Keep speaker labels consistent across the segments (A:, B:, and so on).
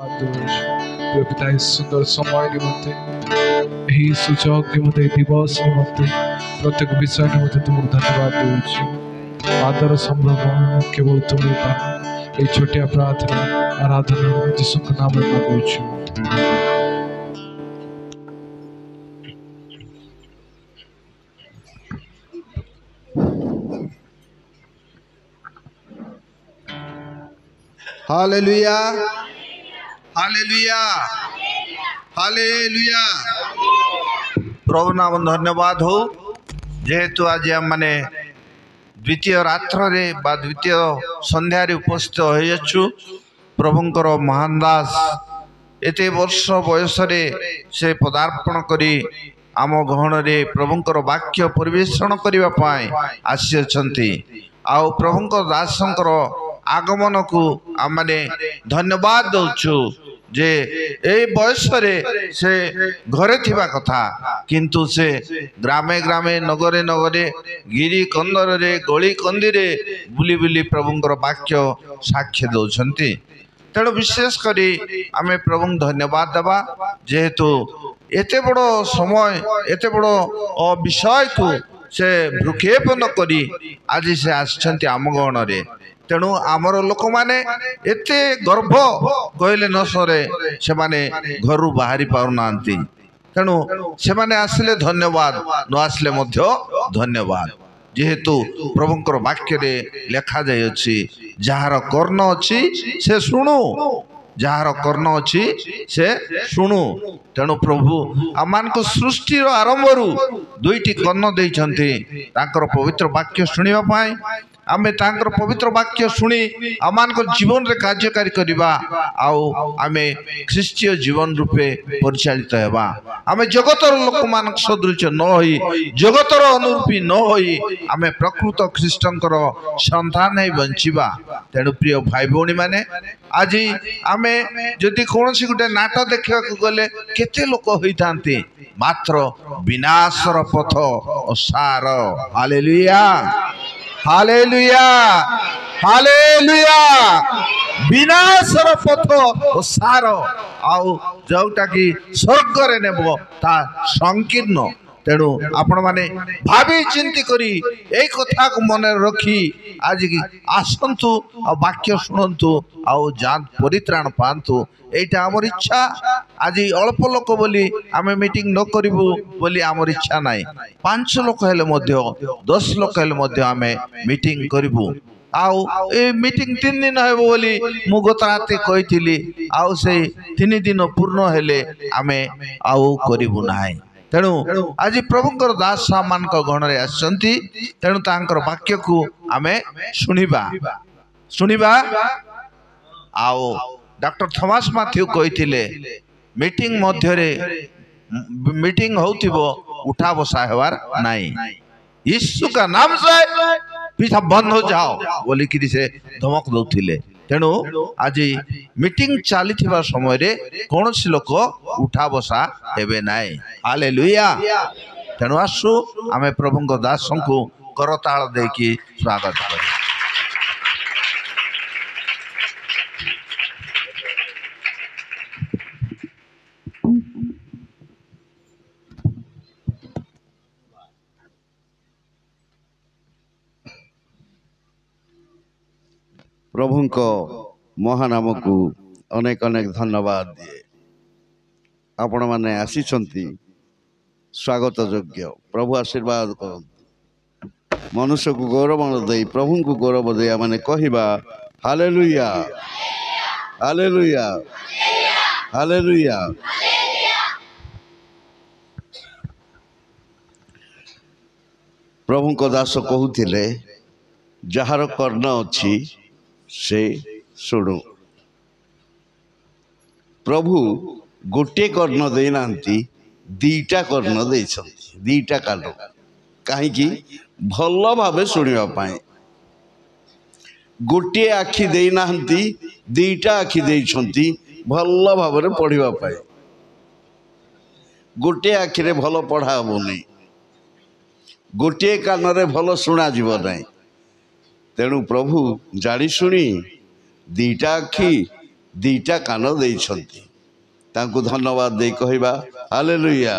A: प्रिय पिता इस सुंदर समय निमंते यही सूचक निमंते दिवस निमंते प्रत्येक विषय निमंते तुमको धन्यवाद दूँ आदर संभ्रम केवल तुम्हें पा ये छोटिया प्रार्थना आराधना जिसु के नाम में मांगू।
B: हालेलुया हालेलुया हालेलुया प्रभु नाम धन्यवाद हो जेहेतु आज आम माने द्वितीय रात्र रे बा द्वितीय संध्या रे उपस्थित होइछु। प्रभुंकर महान दास एते वर्ष बयस रे से पदार्पण करी आम गहन रे प्रभुंकर वाक्य परिवेषण करिवा पाए आसी आउ प्रभुंकर दासंकर आगमन को आम माने धन्यवाद दउछु जे ए बयस रे से घरे थिबा कथा किंतु से ग्रामे ग्रामे नगरे नगरे गिरी कंदर रे गली कंदी बुली बुली प्रभुंकर वाक्य साक्ष्य दउछंती। तेणु विशेष करी आमे प्रभु धन्यवाद देवा जेहेतु एते बड़ो समय एते बड़ो विषय को से भ्रुक्षेप न करी आज से आछंती आम गण रे। तेणु आमर लोक माने एते गर्भ कहले न सरे से माने घर बाहरी पाउनांती। तेणु से माने आसिले धन्यवाद न आसिले मध्य धन्यवाद जेहेतु प्रभुंकर वाक्य रे लेखा जाय अछि जहार कर्ण अछि से सुनु जहार कर्ण अछि से सुनु। तेणु प्रभु आमान को सृष्टि आरंभ रु दुईटी कर्ण देइछंती तांकर पवित्र वाक्य सुनिबा पाए आमे तांकर पवित्र वाक्य सुनी आमान को जीवन रे कार्यकारी करिबा आउ आमे ख्रीष्टीय जीवन रूपे परिचालित हेबा आमे जगतर लोक मान सदृश न होई जगतर अनुरूपी न होई आमे प्रकृत ख्रीष्टंकर संतान है बंचिबा। तेणु प्रिय भाई भौणी माने आज आमे जदि कोनसी गुटे नाटक देखिबा गले केते लोक होइतांती मात्र विनाशर पथ असार। हालेलुया हालेलुया हालेलुया विनाशर पथ असार आउ जोटा कि स्वर्ग रे नेबो ता संकीर्ण। तेणु आपण माने भावी चिंती करी ए कथा को मन रखी आज की आसंतु आ वाक्य सुनंतु आउ जान परित्राण पांतु एटा हमर इच्छा। आज अल्प लोक बोली आमे मीटिंग न करिबु बोली हमर इच्छा नाही 5 लोक हेले मध्य 10 लोक हेले मध्य आमे मीटिंग करिबु आउ ए मीटिंग 3 दिन हेबो बोली मु गत राते कहिथिली आउ से 3 दिन पूर्ण हेले आमे आउ करिबु नाही। तेणु आज प्रभुंकर दास मान गण रे आसंती तेणु तांकर वाक्य को आमे सुनिबा सुनिबा आउ डॉक्टर थॉमस मैथ्यू कहिथिले मीटिंग मध्य रे मीटिंग होतिबो उठा बसा हेवार नाही यीशु का नाम से पीछा बंद हो जाओ बोली कि से धमक दउथिले। तेणु आज मीटिंग चली समय रे कौन सी लोक उठा बसा हेबे नाई। हालेलुया। तेणु आसु आमे प्रभुंक दास को करताल देकी स्वागत करू।
C: प्रभु को महानाम को अनेक अनेक धन्यवाद दिए आपण माने आसी स्वागत योग्य प्रभु आशीर्वाद कर मनुष्य को गौरव दे प्रभु को गौरव दे माने कहवा हालेलुया हालेलुया हालेलुया। प्रभु को दास कहूथिले जहार कर्ण अच्छी से सुनु। प्रभु गोटे कर्ण देना दीटा कर्ण दे दीटा कान कहीं भल भाव शुणा गोटे आखि देना दीटा आखि दे भल भाव पढ़ाई गोटे आखिरे भल पढ़ा हेनी गोटे कान भल शुणा जीव ना। तेणु प्रभु जानी शुणी दीटा आखि ଦୁଇଟା କାନ ଦେଇଛନ୍ତି। ତାଙ୍କୁ ଧନ୍ୟବାଦ ଦେଇ କହିବା ହାଲେଲୁୟା।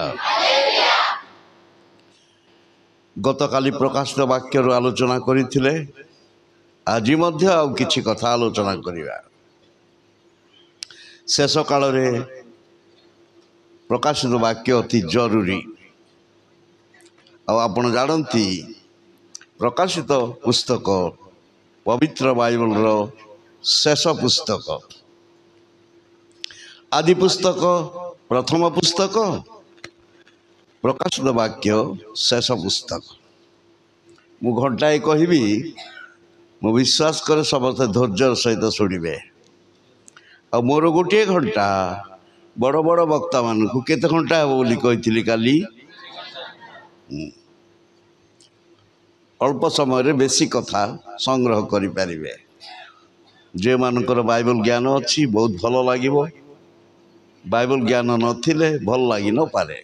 C: ଗତକାଲି ପ୍ରକାଶିତ ବାକ୍ୟରୁ ଆଲୋଚନା କରିଥିଲେ, ଆଜି ମଧ୍ୟ ଆଉ କିଛି କଥା ଆଲୋଚନା କରିବା। ଶେଷ କାଳରେ ପ୍ରକାଶିତ ବାକ୍ୟ ଅତି ଜରୁରୀ। ଆଉ ଆପଣ ଜାଣନ୍ତି ପ୍ରକାଶିତ ପୁସ୍ତକ ପବିତ୍ର ବାଇବଲର ଶେଷ ପୁସ୍ତକ। ଆଦି ପୁସ୍ତକ ପ୍ରଥମ ପୁସ୍ତକ, ପ୍ରକାଶିତ ବାକ୍ୟ ଶେଷ ପୁସ୍ତକ। ମୁଁ ଘଣ୍ଟାଏ କହିବି, ମୁଁ ବିଶ୍ୱାସ କରେ ସମସ୍ତେ ଧୈର୍ଯ୍ୟର ସହିତ ଶୁଣିବେ। ଆଉ ମୋର ଗୋଟିଏ ଘଣ୍ଟା ବଡ଼ ବଡ଼ ବକ୍ତାମାନଙ୍କୁ କେତେ ଘଣ୍ଟା ହେବ ବୋଲି କହିଥିଲି କାଲି? ଅଳ୍ପ ସମୟରେ ବେଶୀ କଥା ସଂଗ୍ରହ କରିପାରିବେ। ଯେଉଁମାନଙ୍କର ବାଇବଲ ଜ୍ଞାନ ଅଛି ବହୁତ ଭଲ ଲାଗିବ, ବାଇବଲ ଜ୍ଞାନ ନଥିଲେ ଭଲ ଲାଗିନପାରେ।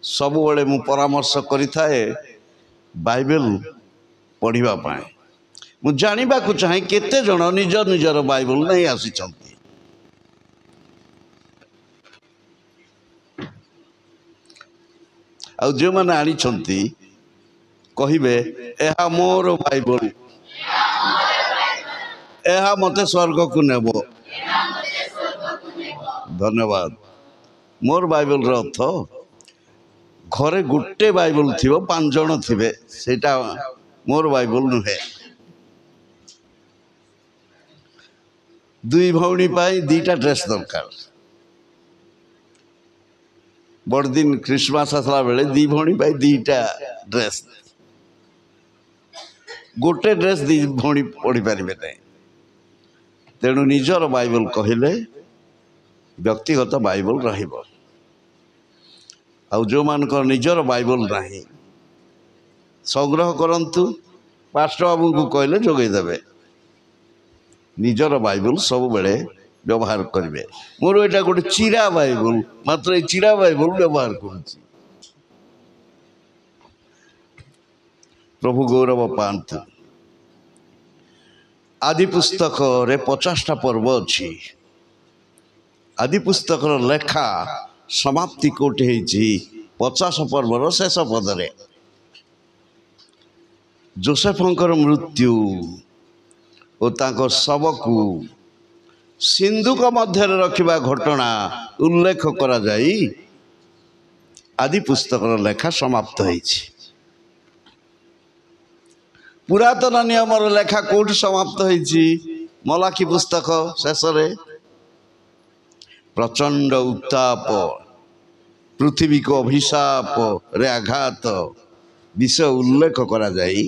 C: ସବୁବେଳେ ମୁଁ ପରାମର୍ଶ କରିଥାଏ ବାଇବେଲ ପଢ଼ିବା ପାଇଁ। ମୁଁ ଜାଣିବାକୁ ଚାହେଁ କେତେ ଜଣ ନିଜ ନିଜର ବାଇବଲ ନେଇ ଆସିଛନ୍ତି। ଆଉ ଯେଉଁମାନେ ଆଣିଛନ୍ତି କହିବେ ଏହା ମୋର ବାଇବଲ, ଏହା ମୋତେ ସ୍ୱର୍ଗକୁ ନେବ। ଧନ୍ୟବାଦ। ମୋର ବାଇବଲର ଅର୍ଥ ଘରେ ଗୋଟେ ବାଇବଲ ଥିବ, 5 ଜଣ ଥିବେ, ସେଇଟା ମୋର ବାଇବଲ ନୁହେଁ। 2 ଭଉଣୀ ପାଇଁ 2ଟା ଡ୍ରେସ୍ ଦରକାର। ବଡ଼ଦିନ ଖ୍ରୀଷ୍ଟମାସ ଆସିଲା ବେଳେ 2 ଭଉଣୀ ପାଇଁ 2ଟା ଡ୍ରେସ୍। ଗୋଟେ ଡ୍ରେସ୍ 2 ଭଉଣୀ ପଢ଼ିପାରିବେ ନାହିଁ। ତେଣୁ ନିଜର ବାଇବଲ କହିଲେ ବ୍ୟକ୍ତିଗତ ବାଇବଲ ରହିବ। ଆଉ ଯେଉଁମାନଙ୍କର ନିଜର ବାଇବଲ ନାହିଁ ସଂଗ୍ରହ କରନ୍ତୁ, ପାଷ୍ଟର ବାବୁଙ୍କୁ କହିଲେ ଯୋଗାଇ ଦେବେ। ନିଜର ବାଇବଲ ସବୁବେଳେ ବ୍ୟବହାର କରିବେ। ମୋର ଏଇଟା ଗୋଟେ ଚିରା ବାଇବଲ, ମାତ୍ର ଏଇ ଚିରା ବାଇବଲ ବ୍ୟବହାର କରୁଛି। ପ୍ରଭୁ ଗୌରବ ପାଆନ୍ତୁ। ଆଦି ପୁସ୍ତକରେ 50ଟା ପର୍ବ ଅଛି। ଆଦି ପୁସ୍ତକର ଲେଖା ସମାପ୍ତି କୋଉଠି ହେଇଛି? 50 ପର୍ବର ଶେଷ ପଦରେ। ଯୋସେଫଙ୍କର ମୃତ୍ୟୁ ଓ ତାଙ୍କ ଶବକୁ ସିନ୍ଧୁକ ମଧ୍ୟରେ ରଖିବା ଘଟଣା ଉଲ୍ଲେଖ କରାଯାଇ ଆଦି ପୁସ୍ତକର ଲେଖା ସମାପ୍ତ ହେଇଛି। ପୁରାତନ ନିୟମର ଲେଖା କୋଉଠି ସମାପ୍ତ ହେଇଛି? ମଲାଖି ପୁସ୍ତକ ଶେଷରେ। ପ୍ରଚଣ୍ଡ ଉତ୍ତାପ, ପୃଥିବୀକୁ ଅଭିଶାପରେ ଆଘାତ ବିଷୟ ଉଲ୍ଲେଖ କରାଯାଇ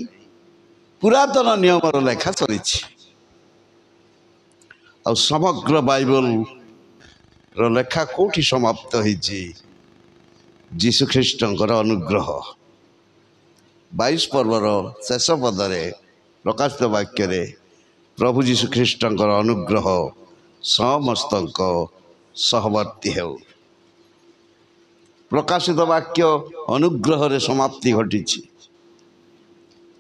C: ପୁରାତନ ନିୟମର ଲେଖା ସରିଛି। ଆଉ ସମଗ୍ର ବାଇବଲର ଲେଖା କୋଉଠି ସମାପ୍ତ ହେଇଛି? ଯୀଶୁଖ୍ରୀଷ୍ଟଙ୍କର ଅନୁଗ୍ରହ। 22 ପର୍ବର ଶେଷ ପଦରେ ପ୍ରକାଶିତ ବାକ୍ୟରେ ପ୍ରଭୁ ଯୀଶୁଖ୍ରୀଷ୍ଟଙ୍କର ଅନୁଗ୍ରହ ସମସ୍ତଙ୍କ ସହବର୍ତ୍ତୀ ହେଉ। ପ୍ରକାଶିତ ବାକ୍ୟ ଅନୁଗ୍ରହରେ ସମାପ୍ତି ଘଟିଛି।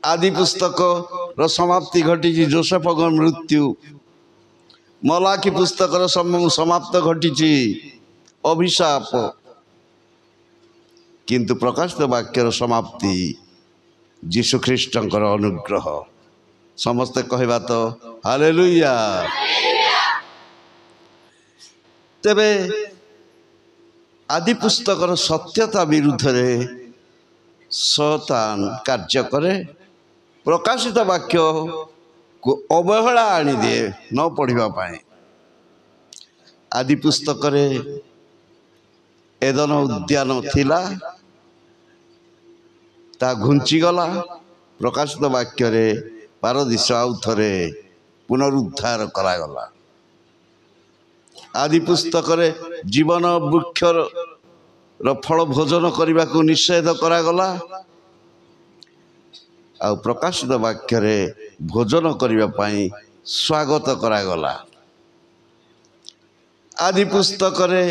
C: ଆଦି ପୁସ୍ତକର ସମାପ୍ତି ଘଟିଛି ଯୋସେଫଙ୍କ ମୃତ୍ୟୁ। ମଲାଖି ପୁସ୍ତକର ସମାପ୍ତ ଘଟିଛି ଅଭିଶାପ। କିନ୍ତୁ ପ୍ରକାଶିତ ବାକ୍ୟର ସମାପ୍ତି ଯୀଶୁଖ୍ରୀଷ୍ଟଙ୍କର ଅନୁଗ୍ରହ। ସମସ୍ତେ କହିବା ତ ହାଲେଲୁୟା। ତେବେ ଆଦି ପୁସ୍ତକର ସତ୍ୟତା ବିରୁଦ୍ଧରେ ଶତାନ କାର୍ଯ୍ୟ କରେ। ପ୍ରକାଶିତ ବାକ୍ୟକୁ ଅବହେଳା ଆଣିଦିଏ ନ ପଢ଼ିବା ପାଇଁ। ଆଦି ପୁସ୍ତକରେ ଏଦନ ଉଦ୍ୟାନ ଥିଲା, ତା ଘୁଞ୍ଚିଗଲା। ପ୍ରକାଶିତ ବାକ୍ୟରେ ପାରଦୀସ ଆଉ ଥରେ ପୁନରୁଦ୍ଧାର କରାଗଲା। ଆଦି ପୁସ୍ତକରେ ଜୀବନ ବୃକ୍ଷର ଫଳ ଭୋଜନ କରିବାକୁ ନିଷେଧ କରାଗଲା। ଆଉ ପ୍ରକାଶିତ ବାକ୍ୟରେ ଭୋଜନ କରିବା ପାଇଁ ସ୍ୱାଗତ କରାଗଲା। ଆଦି ପୁସ୍ତକରେ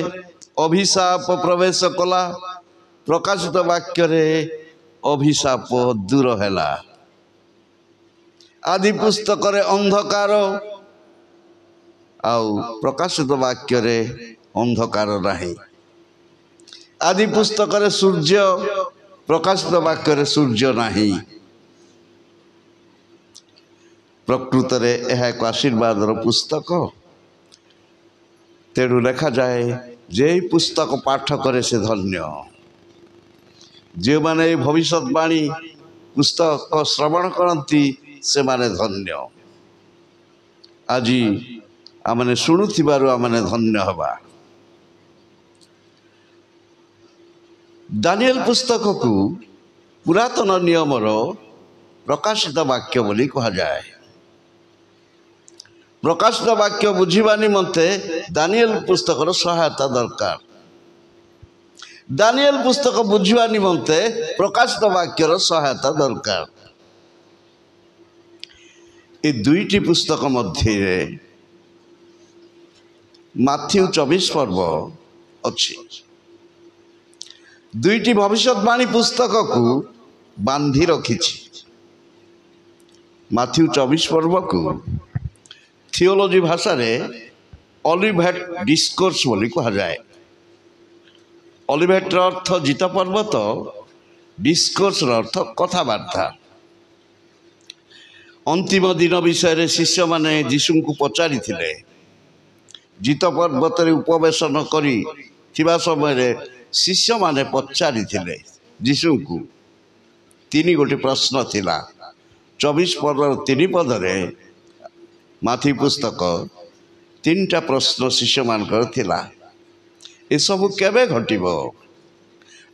C: ଅଭିଶାପ ପ୍ରବେଶ କଲା, ପ୍ରକାଶିତ ବାକ୍ୟରେ ଅଭିଶାପ ଦୂର ହେଲା। ଆଦି ପୁସ୍ତକରେ ଅନ୍ଧକାର, ଆଉ ପ୍ରକାଶିତ ବାକ୍ୟରେ ଅନ୍ଧକାର ନାହିଁ। ଆଦି ପୁସ୍ତକରେ ସୂର୍ଯ୍ୟ, ପ୍ରକାଶିତ ବାକ୍ୟରେ ସୂର୍ଯ୍ୟ ନାହିଁ। ପ୍ରକୃତରେ ଏହା ଏକ ଆଶୀର୍ବାଦର ପୁସ୍ତକ। ତେଣୁ ଲେଖାଯାଏ ଯେ ଏହି ପୁସ୍ତକ ପାଠ କରେ ସେ ଧନ୍ୟ। ଯେଉଁମାନେ ଏହି ଭବିଷ୍ୟତବାଣୀ ପୁସ୍ତକ ଶ୍ରବଣ କରନ୍ତି ସେମାନେ ଧନ୍ୟ। ଆଜି ଆମମାନେ ଶୁଣୁଥିବାରୁ ଆମମାନେ ଧନ୍ୟ ହେବା। ଦାନିଏଲ ପୁସ୍ତକକୁ ପୁରାତନ ନିୟମର ପ୍ରକାଶିତ ବାକ୍ୟ ବୋଲି କୁହାଯାଏ। ପ୍ରକାଶିତ ବାକ୍ୟ ବୁଝିବା ନିମନ୍ତେ ଦାନିଏଲ ପୁସ୍ତକର ସହାୟତା ଦରକାର। ଦାନିଏଲ ପୁସ୍ତକ ବୁଝିବା ନିମନ୍ତେ ପ୍ରକାଶିତ ବାକ୍ୟର ସହାୟତା ଦରକାର। ଏ ଦୁଇଟି ପୁସ୍ତକ ମଧ୍ୟରେ ମାଥ୍ୟୁ 24 ପର୍ବ ଅଛି। ଦୁଇଟି ଭବିଷ୍ୟତବାଣୀ ପୁସ୍ତକକୁ ବାନ୍ଧି ରଖିଛି। ମାଥ୍ୟୁ 24 ପର୍ବକୁ ଥିଓଲୋଜି ଭାଷାରେ ଅଲିଭେଟ୍ ଡିସ୍କୋର୍ସ ବୋଲି କୁହାଯାଏ। ଅଲିଭେଟ୍ର ଅର୍ଥ ଜିତ ପର୍ବତ, ଡିସ୍କୋର୍ସର ଅର୍ଥ କଥାବାର୍ତ୍ତା। ଅନ୍ତିମ ଦିନ ବିଷୟରେ ଶିଷ୍ୟମାନେ ଯୀଶୁଙ୍କୁ ପଚାରିଥିଲେ। ଜିତ ପର୍ବତରେ ଉପବେଶନ କରିଥିବା ସମୟରେ ଶିଷ୍ୟମାନେ ପଚାରିଥିଲେ ଯୀଶୁଙ୍କୁ ଗୋଟି ପ୍ରଶ୍ନ ଥିଲା। 24 ପର୍ବର 3 ପଦରେ ମାଥ୍ୟୁ ପୁସ୍ତକ 3ଟା ପ୍ରଶ୍ନ ଶିଷ୍ୟମାନଙ୍କର ଥିଲା। ଏସବୁ କେବେ ଘଟିବ?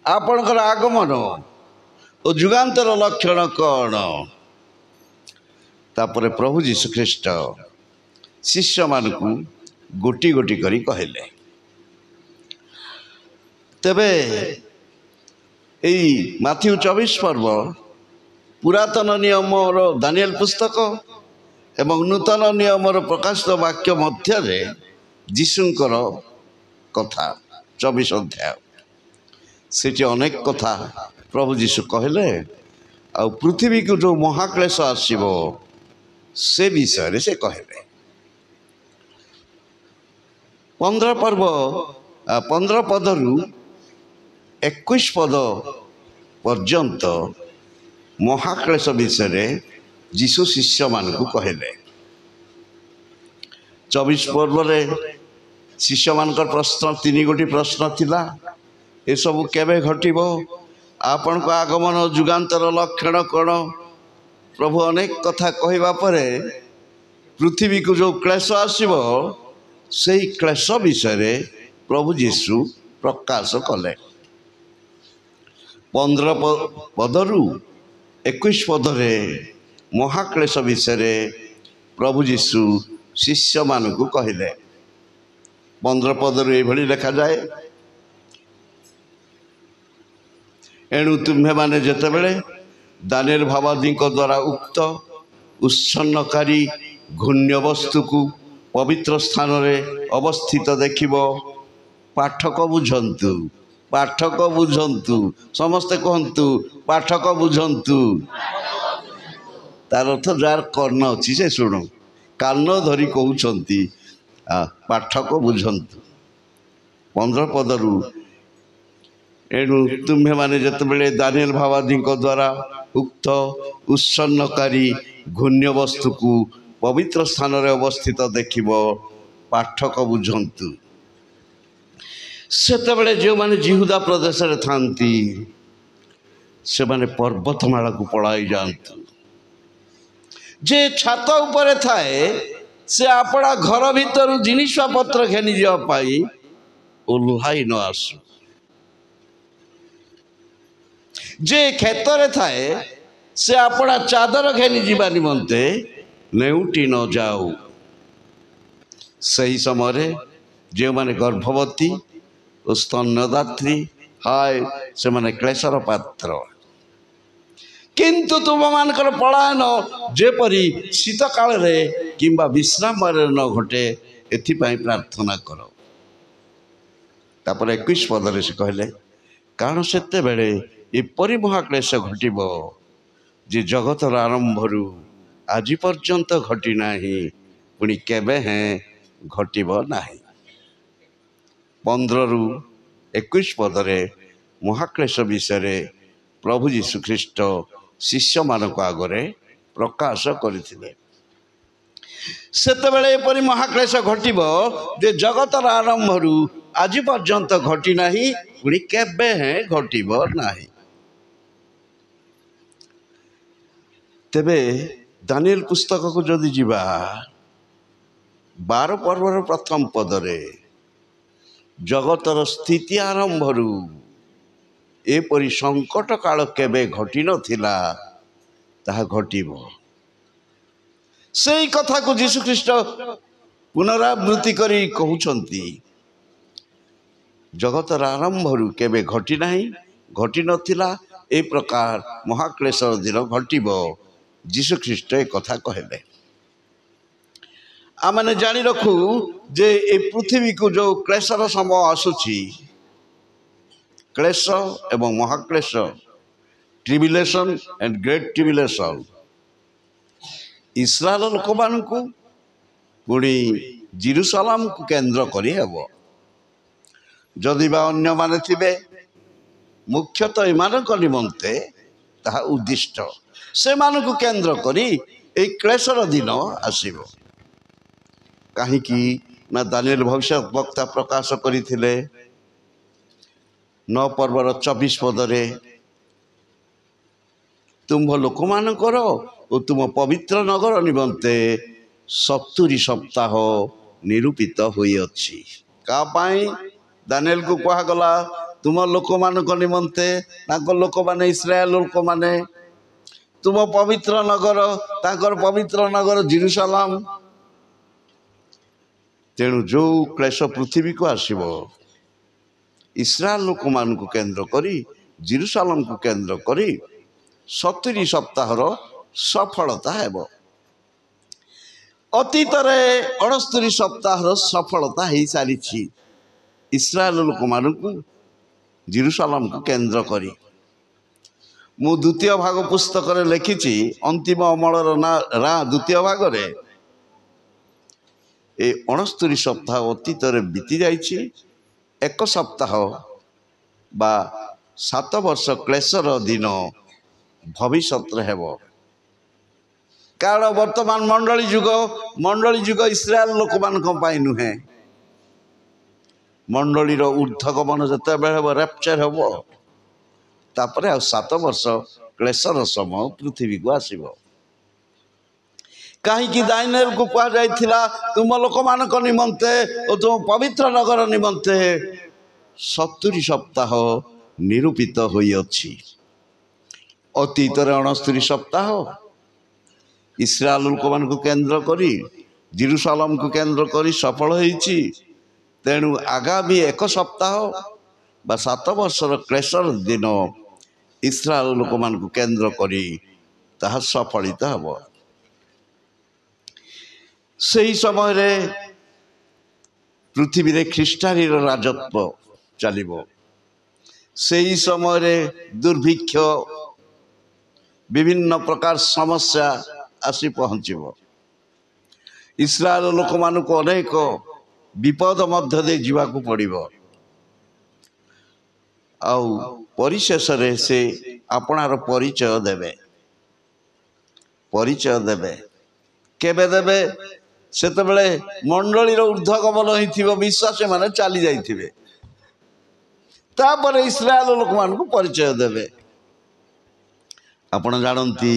C: ଆପଣଙ୍କର ଆଗମନ ଓ ଯୁଗାନ୍ତର ଲକ୍ଷଣ କ'ଣ? ତାପରେ ପ୍ରଭୁ ଯୀଶୁଖ୍ରୀଷ୍ଟ ଶିଷ୍ୟମାନଙ୍କୁ ଗୋଟି ଗୋଟି କରି କହିଲେ। ତେବେ ଏଇ ମାଥ୍ୟୁ 24 ପର୍ବ ପୁରାତନ ନିୟମର ଦାନିଏଲ ପୁସ୍ତକ ଏବଂ ନୂତନ ନିୟମର ପ୍ରକାଶିତ ବାକ୍ୟ ମଧ୍ୟରେ ଯୀଶୁଙ୍କର କଥା 24 ଅଧ୍ୟାୟ। ସେଠି ଅନେକ କଥା ପ୍ରଭୁ ଯୀଶୁ କହିଲେ। ଆଉ ପୃଥିବୀକୁ ଯେଉଁ ମହାକ୍ଲେଶ ଆସିବ ସେ ବିଷୟରେ ସେ କହିଲେ। 15 ପଦରୁ 21 ପଦ ପର୍ଯ୍ୟନ୍ତ ମହାକ୍ଲେଶ ବିଷୟରେ ଯୀଶୁ ଶିଷ୍ୟମାନଙ୍କୁ କହିଲେ। 24 ପର୍ବରେ ଶିଷ୍ୟମାନଙ୍କର ପ୍ରଶ୍ନ 3 ଗୋଟି ପ୍ରଶ୍ନ ଥିଲା। ଏସବୁ କେବେ ଘଟିବ? ଆପଣଙ୍କ ଆଗମନ ଯୁଗାନ୍ତର ଲକ୍ଷଣ କ'ଣ? ପ୍ରଭୁ ଅନେକ କଥା କହିବା ପରେ ପୃଥିବୀକୁ ଯେଉଁ କ୍ଲେଶ ଆସିବ ସେହି କ୍ଲେଶ ବିଷୟରେ ପ୍ରଭୁ ଯୀଶୁ ପ୍ରକାଶ କଲେ। 15 ପଦରୁ 21 ପଦରେ ମହାକ୍ଲେଶ ବିଷୟରେ ପ୍ରଭୁ ଯୀଶୁ ଶିଷ୍ୟମାନଙ୍କୁ କହିଲେ। 15 ପଦରୁ ଏଇଭଳି ଲେଖାଯାଏ, ଏଣୁ ତୁମ୍ଭେମାନେ ଯେତେବେଳେ ଦାନିଏଲ ଭାବବାଦୀଙ୍କ ଦ୍ୱାରା ଉକ୍ତ ଉତ୍ସନ୍ନକାରୀ ଘୂଣ୍ୟ ବସ୍ତୁକୁ ପବିତ୍ର ସ୍ଥାନରେ ଅବସ୍ଥିତ ଦେଖିବ। ପାଠକ ବୁଝନ୍ତୁ, ପାଠକ ବୁଝନ୍ତୁ, ସମସ୍ତେ କୁହନ୍ତୁ ପାଠକ ବୁଝନ୍ତୁ। ତାର ଅର୍ଥ ଯାହାର କର୍ଣ୍ଣ ଅଛି ସେ ଶୁଣୁ। କାନ ଧରି କହୁଛନ୍ତି ପାଠକ ବୁଝନ୍ତୁ। 15 ପଦରୁ ଏଣୁ ତୁମ୍ଭେମାନେ ଯେତେବେଳେ ଦାନିଏଲ ଭାବବାଦୀଙ୍କ ଦ୍ୱାରା ଉକ୍ତ ଉତ୍ସନ୍ନକାରୀ ଘୂଣ୍ୟ ବସ୍ତୁକୁ ପବିତ୍ର ସ୍ଥାନରେ ଅବସ୍ଥିତ ଦେଖିବ। ପାଠକ ବୁଝନ୍ତୁ। ସେତେବେଳେ ଯେଉଁମାନେ ଜିହୁଦା ପ୍ରଦେଶରେ ଥାନ୍ତି ସେମାନେ ପର୍ବତମାଳାକୁ ପଳାଇ ଯାଆନ୍ତୁ। ଯେ ଛାତ ଉପରେ ଥାଏ ସେ ଆପଣା ଘର ଭିତରୁ ଜିନିଷ ପତ୍ର ଘେନିଯିବା ପାଇଁ ଓହ୍ଲାଇ ନ ଆସୁ। ଯେ କ୍ଷେତରେ ଥାଏ ସେ ଆପଣା ଚାଦର ଘେନି ଯିବା ନିମନ୍ତେ ନେଉଟି ନ ଯାଉ। ସେହି ସମୟରେ ଯେଉଁମାନେ ଗର୍ଭବତୀ ଓ ସ୍ତନ୍ୟଦାତ୍ରୀ ହାୟ ସେମାନେ କ୍ଲେଶର ପାତ୍ର। କିନ୍ତୁ ତୁମମାନଙ୍କର ପଳାୟନ ଯେପରି ଶୀତ କାଳରେ କିମ୍ବା ବିଶ୍ରାମରେ ନ ଘଟେ ଏଥିପାଇଁ ପ୍ରାର୍ଥନା କର। ତାପରେ 21 ପଦରେ ସେ କହିଲେ, କାରଣ ସେତେବେଳେ ଏପରି ମହାକ୍ଲେଶ ଘଟିବ ଯେ ଜଗତର ଆରମ୍ଭରୁ ଆଜି ପର୍ଯ୍ୟନ୍ତ ଘଟି ନାହିଁ, ପୁଣି କେବେ ହେଁ ଘଟିବ ନାହିଁ। 15-21 ପଦରେ ମହାକ୍ଲେଶ ବିଷୟରେ ପ୍ରଭୁ ଯୀଶୁଖ୍ରୀଷ୍ଟ ଶିଷ୍ୟମାନଙ୍କ ଆଗରେ ପ୍ରକାଶ କରିଥିଲେ। ସେତେବେଳେ ଏପରି ମହାକ୍ଲେଶ ଘଟିବ ଯେ ଜଗତର ଆରମ୍ଭରୁ ଆଜି ପର୍ଯ୍ୟନ୍ତ ଘଟି ନାହିଁ, ପୁଣି କେବେ ଘଟିବ ନାହିଁ। ତେବେ ଦାନିଏଲ ପୁସ୍ତକକୁ ଯଦି ଯିବା 12 ପର୍ବର ପ୍ରଥମ ପଦରେ ଜଗତର ସ୍ଥିତି ଆରମ୍ଭରୁ ଏପରି ସଙ୍କଟ କାଳ କେବେ ଘଟିନଥିଲା, ତାହା ଘଟିବ। ସେଇ କଥାକୁ ଯୀଶୁଖ୍ରୀଷ୍ଟ ପୁନରାବୃତ୍ତି କରି କହୁଛନ୍ତି। ଜଗତର ଆରମ୍ଭରୁ କେବେ ଘଟି ନାହିଁ, ଘଟି ନଥିଲା, ଏ ପ୍ରକାର ମହାକ୍ଲେଶର ଦିନ ଘଟିବ। ଯୀଶୁଖ୍ରୀଷ୍ଟ ଏ କଥା କହିଲେ। ଆମେ ଜାଣି ରଖୁ ଯେ ଏ ପୃଥିବୀକୁ ଯେଉଁ କ୍ଲେଶର ସମୟ ଆସୁଛି, କ୍ଲେଶ ଏବଂ ମହାକ୍ଲେଶ, ଟ୍ରିବ୍ୟୁଲେସନ୍ ଆଣ୍ଡ ଗ୍ରେଟ୍ ଟ୍ରିବ୍ୟୁଲେସନ୍, ଇସ୍ରାଏଲ ଲୋକମାନଙ୍କୁ ପୁଣି ଜେରୁସାଲେମକୁ କେନ୍ଦ୍ର କରି ହେବ। ଯଦି ବା ଅନ୍ୟମାନେ ଥିବେ, ମୁଖ୍ୟତଃ ଏମାନଙ୍କ ନିମନ୍ତେ ତାହା ଉଦ୍ଦିଷ୍ଟ। ସେମାନଙ୍କୁ କେନ୍ଦ୍ର କରି ଏହି କ୍ଲେଶର ଦିନ ଆସିବ। କାହିଁକି ନା ଦାନିଏଲ ଭବିଷ୍ୟତ ବକ୍ତା ପ୍ରକାଶ କରିଥିଲେ 9 ପର୍ବର 24 ପଦରେ, ତୁମ୍ଭ ଲୋକମାନଙ୍କର ଓ ତୁମ ପବିତ୍ର ନଗର ନିମନ୍ତେ 70 ସପ୍ତାହ ନିରୂପିତ ହୋଇଅଛି। କାହା ପାଇଁ ଦାନିଏଲକୁ କୁହାଗଲା? ତୁମ ଲୋକମାନଙ୍କ ନିମନ୍ତେ, ତାଙ୍କ ଲୋକମାନେ ଇସ୍ରାଏଲ ଲୋକମାନେ, ତୁମ ପବିତ୍ର ନଗର, ତାଙ୍କର ପବିତ୍ର ନଗର ଜେରୁସାଲେମ। ତେଣୁ ଯେଉଁ କ୍ଲେଶ ପୃଥିବୀକୁ ଆସିବ, ଇସ୍ରାଏଲ ଲୋକମାନଙ୍କୁ କେନ୍ଦ୍ର କରି, ଜେରୁସାଲେମକୁ କେନ୍ଦ୍ର କରି 70 ସପ୍ତାହର ସଫଳତା ହେବ। ଅତୀତରେ 69 ସପ୍ତାହର ସଫଳତା ହେଇସାରିଛି ଇସ୍ରାଏଲ ଲୋକମାନଙ୍କୁ ଜେରୁସାଲେମକୁ କେନ୍ଦ୍ର କରି। ମୁଁ ଦ୍ୱିତୀୟ ଭାଗ ପୁସ୍ତକରେ ଲେଖିଛି, ଅନ୍ତିମ ଅମଳର ଦ୍ୱିତୀୟ ଭାଗରେ ଏ 69 ସପ୍ତାହ ଅତୀତରେ ବିତି ଯାଇଛି। 1 ସପ୍ତାହ ବା 7 ବର୍ଷ କ୍ଲେଶର ଦିନ ଭବିଷ୍ୟତରେ ହେବ। କାରଣ ବର୍ତ୍ତମାନ ମଣ୍ଡଳୀ ଯୁଗ ଇସ୍ରାଏଲ ଲୋକମାନଙ୍କ ପାଇଁ ନୁହେଁ। ମଣ୍ଡଳୀର ଉର୍ଦ୍ଧ୍ୱଗମନ ଯେତେବେଳେ ହେବ, ରେପ୍ଚର ହେବ, ତାପରେ ଆଉ 7 ବର୍ଷ କ୍ଲେଶର ସମୟ ପୃଥିବୀକୁ ଆସିବ। କାହିଁକି ଦାନିଏଲକୁ କୁହାଯାଇଥିଲା, ତୁମ ଲୋକମାନଙ୍କ ନିମନ୍ତେ ଓ ତୁମ ପବିତ୍ର ନଗର ନିମନ୍ତେ 70 ସପ୍ତାହ ନିରୂପିତ ହୋଇଅଛି। ଅତୀତରେ 69 ସପ୍ତାହ ଇସ୍ରାଏଲ ଲୋକମାନଙ୍କୁ କେନ୍ଦ୍ର କରି, ଜେରୁସାଲେମକୁ କେନ୍ଦ୍ର କରି ସଫଳ ହୋଇଛି। ତେଣୁ ଆଗାମୀ 1 ସପ୍ତାହ ବା 7 ବର୍ଷର କ୍ଲେଶର ଦିନ ଇସ୍ରାଏଲ ଲୋକମାନଙ୍କୁ କେନ୍ଦ୍ର କରି ତାହା ସଫଳିତ ହେବ। ସେହି ସମୟରେ ପୃଥିବୀରେ ଖ୍ରୀଷ୍ଟାନୀର ରାଜତ୍ୱ ଚାଲିବ। ସେହି ସମୟରେ ଦୁର୍ଭିକ୍ଷ, ବିଭିନ୍ନ ପ୍ରକାର ସମସ୍ୟା ଆସି ପହଞ୍ଚିବ। ଇସ୍ରାଏଲ ଲୋକମାନଙ୍କୁ ଅନେକ ବିପଦ ମଧ୍ୟ ଦେଇ ଯିବାକୁ ପଡ଼ିବ। ଆଉ ପରିଶେଷରେ ସେ ଆପଣାର ପରିଚୟ ଦେବେ। କେବେ ଦେବେ? ସେତେବେଳେ ମଣ୍ଡଳୀର ଉର୍ଦ୍ଧ୍ୱଗମନ ହୋଇଥିବ, ବିଶ୍ୱାସୀମାନେ ଚାଲି ଯାଇଥିବେ। ତାପରେ ଇସ୍ରାଏଲ ଲୋକମାନଙ୍କୁ ପରିଚୟ ଦେବେ। ଆପଣ ଜାଣନ୍ତି,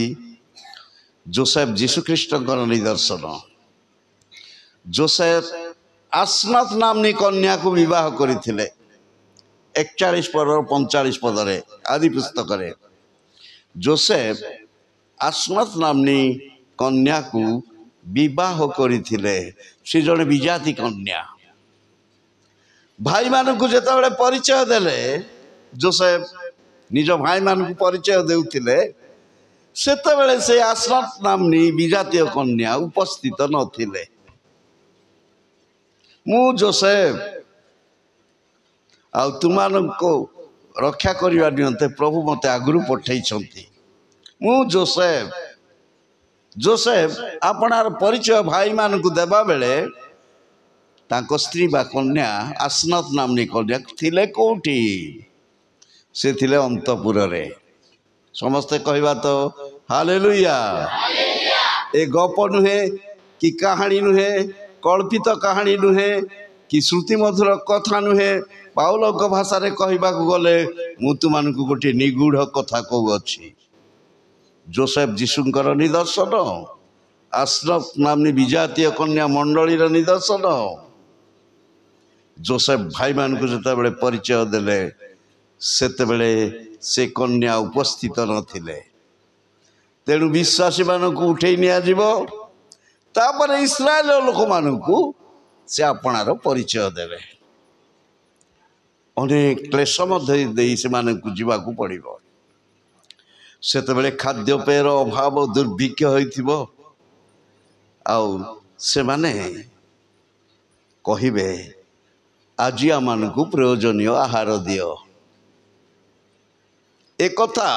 C: ଯୋସେଫ ଯୀଶୁଖ୍ରୀଷ୍ଟଙ୍କର ନିଦର୍ଶନ। ଯୋସେଫ ଆସ୍ନାତ ନାମ୍ନୀ କନ୍ୟାକୁ ବିବାହ କରିଥିଲେ। 41 ପର୍ବର 45 ପଦରେ ଆଦି ପୁସ୍ତକରେ ଯୋସେଫ ଆସ୍ନାତ ନାମ୍ନୀ କନ୍ୟାକୁ ବିବାହ କରିଥିଲେ। ସେ ଜଣେ ବିଜାତି କନ୍ୟା। ଭାଇମାନଙ୍କୁ ଯେତେବେଳେ ପରିଚୟ ଦେଲେ, ଯୋସେଫ ନିଜ ଭାଇମାନଙ୍କୁ ପରିଚୟ ଦେଉଥିଲେ, ସେତେବେଳେ ସେ ଆସ୍ନାତ ନାମ୍ନୀ ବିଜାତୀୟ କନ୍ୟା ଉପସ୍ଥିତ ନଥିଲେ। ମୁଁ ଯୋସେଫ, ଆଉ ତୁମମାନଙ୍କୁ ରକ୍ଷା କରିବା ନିମନ୍ତେ ପ୍ରଭୁ ମୋତେ ଆଗରୁ ପଠାଇଛନ୍ତି। ମୁଁ ଯୋସେଫ ଆପଣର ପରିଚୟ ଭାଇମାନଙ୍କୁ ଦେବା ବେଳେ ତାଙ୍କ ସ୍ତ୍ରୀ ବା କନ୍ୟା ଆସନତ ନାମ୍ନୀ କନ୍ୟା ଥିଲେ କୋଉଠି? ସେ ଥିଲେ ଅନ୍ତପୁରରେ। ସମସ୍ତେ କହିବା ତ ହାଲେଲୁୟା। ଏ ଗପ ନୁହେଁ କି କାହାଣୀ ନୁହେଁ, କଳ୍ପିତ କାହାଣୀ ନୁହେଁ କି ଶ୍ରୁତି ମଧୁର କଥା ନୁହେଁ। ପାଉଲଙ୍କ ଭାଷାରେ କହିବାକୁ ଗଲେ ମୁଁ ତୁମମାନଙ୍କୁ ଗୋଟିଏ ନିଗୂଢ଼ କଥା କହୁଅଛି। ଯୋସେଫ ଯୀଶୁଙ୍କର ନିଦର୍ଶନ, ଆସନତ ନାମ୍ନୀ ବିଜାତୀୟ କନ୍ୟା ମଣ୍ଡଳୀର ନିଦର୍ଶନ। ଯୋସେଫ ଭାଇମାନଙ୍କୁ ଯେତେବେଳେ ପରିଚୟ ଦେଲେ ସେତେବେଳେ ସେ କନ୍ୟା ଉପସ୍ଥିତ ନଥିଲେ। ତେଣୁ ବିଶ୍ୱାସୀମାନଙ୍କୁ ଉଠେଇ ନିଆଯିବ, ତାପରେ ଇସ୍ରାଏଲ ଲୋକମାନଙ୍କୁ ସେ ଆପଣାର ପରିଚୟ ଦେବେ। ଅନେକ କ୍ଲେଶ ମଧ୍ୟ ଦେଇ ସେମାନଙ୍କୁ ଯିବାକୁ ପଡ଼ିବ। ସେତେବେଳେ ଖାଦ୍ୟପେୟର ଅଭାବ ଦୁର୍ଭିକ୍ଷ ହୋଇଥିବ, ଆଉ ସେମାନେ କହିବେ ଆଜି ଆମମାନଙ୍କୁ ପ୍ରୟୋଜନୀୟ ଆହାର ଦିଅ। ଏକଥା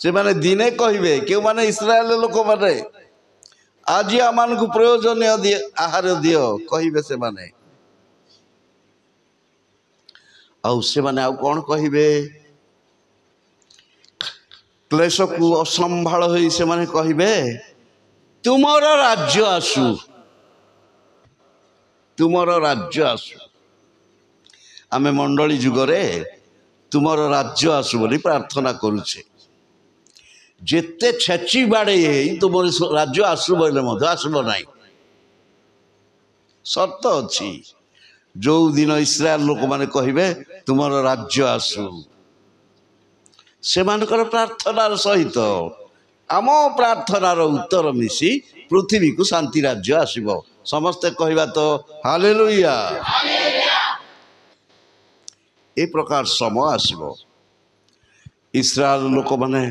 C: ସେମାନେ ଦିନେ କହିବେ। କେଉଁମାନେ? ଇସ୍ରାଏଲ ଲୋକମାନେ। ଆଜି ଆମମାନଙ୍କୁ ପ୍ରୟୋଜନୀୟ ଆହାର ଦିଅ କହିବେ ସେମାନେ। ଆଉ ସେମାନେ ଆଉ କ'ଣ କହିବେ? କ୍ଲେଶକୁ ଅସମ୍ଭାଳ ହୋଇ ସେମାନେ କହିବେ ତୁମର ରାଜ୍ୟ ଆସୁ, ତୁମର ରାଜ୍ୟ ଆସୁ। ଆମେ ମଣ୍ଡଳୀ ଯୁଗରେ ତୁମର ରାଜ୍ୟ ଆସୁ ବୋଲି ପ୍ରାର୍ଥନା କରୁଛେ। ଯେତେ ଛେଚି ବାଡ଼େଇ ହେଇ ତୁମର ରାଜ୍ୟ ଆସୁ ବୋଇଲେ ମଧ୍ୟ ଆସିବ ନାହିଁ। ସର୍ତ୍ତ ଅଛି। ଯୋଉ ଦିନ ଇସ୍ରାଏଲ ଲୋକମାନେ କହିବେ ତୁମର ରାଜ୍ୟ ଆସୁ, ସେମାନଙ୍କର ପ୍ରାର୍ଥନାର ସହିତ ଆମ ପ୍ରାର୍ଥନାର ଉତ୍ତର ମିଶି ପୃଥିବୀକୁ ଶାନ୍ତି ରାଜ୍ୟ ଆସିବ। ସମସ୍ତେ କହିବା ତ ହାଲେଲୁୟା। ଏ ପ୍ରକାର ସମୟ ଆସିବ। ଇସ୍ରାଏଲ ଲୋକମାନେ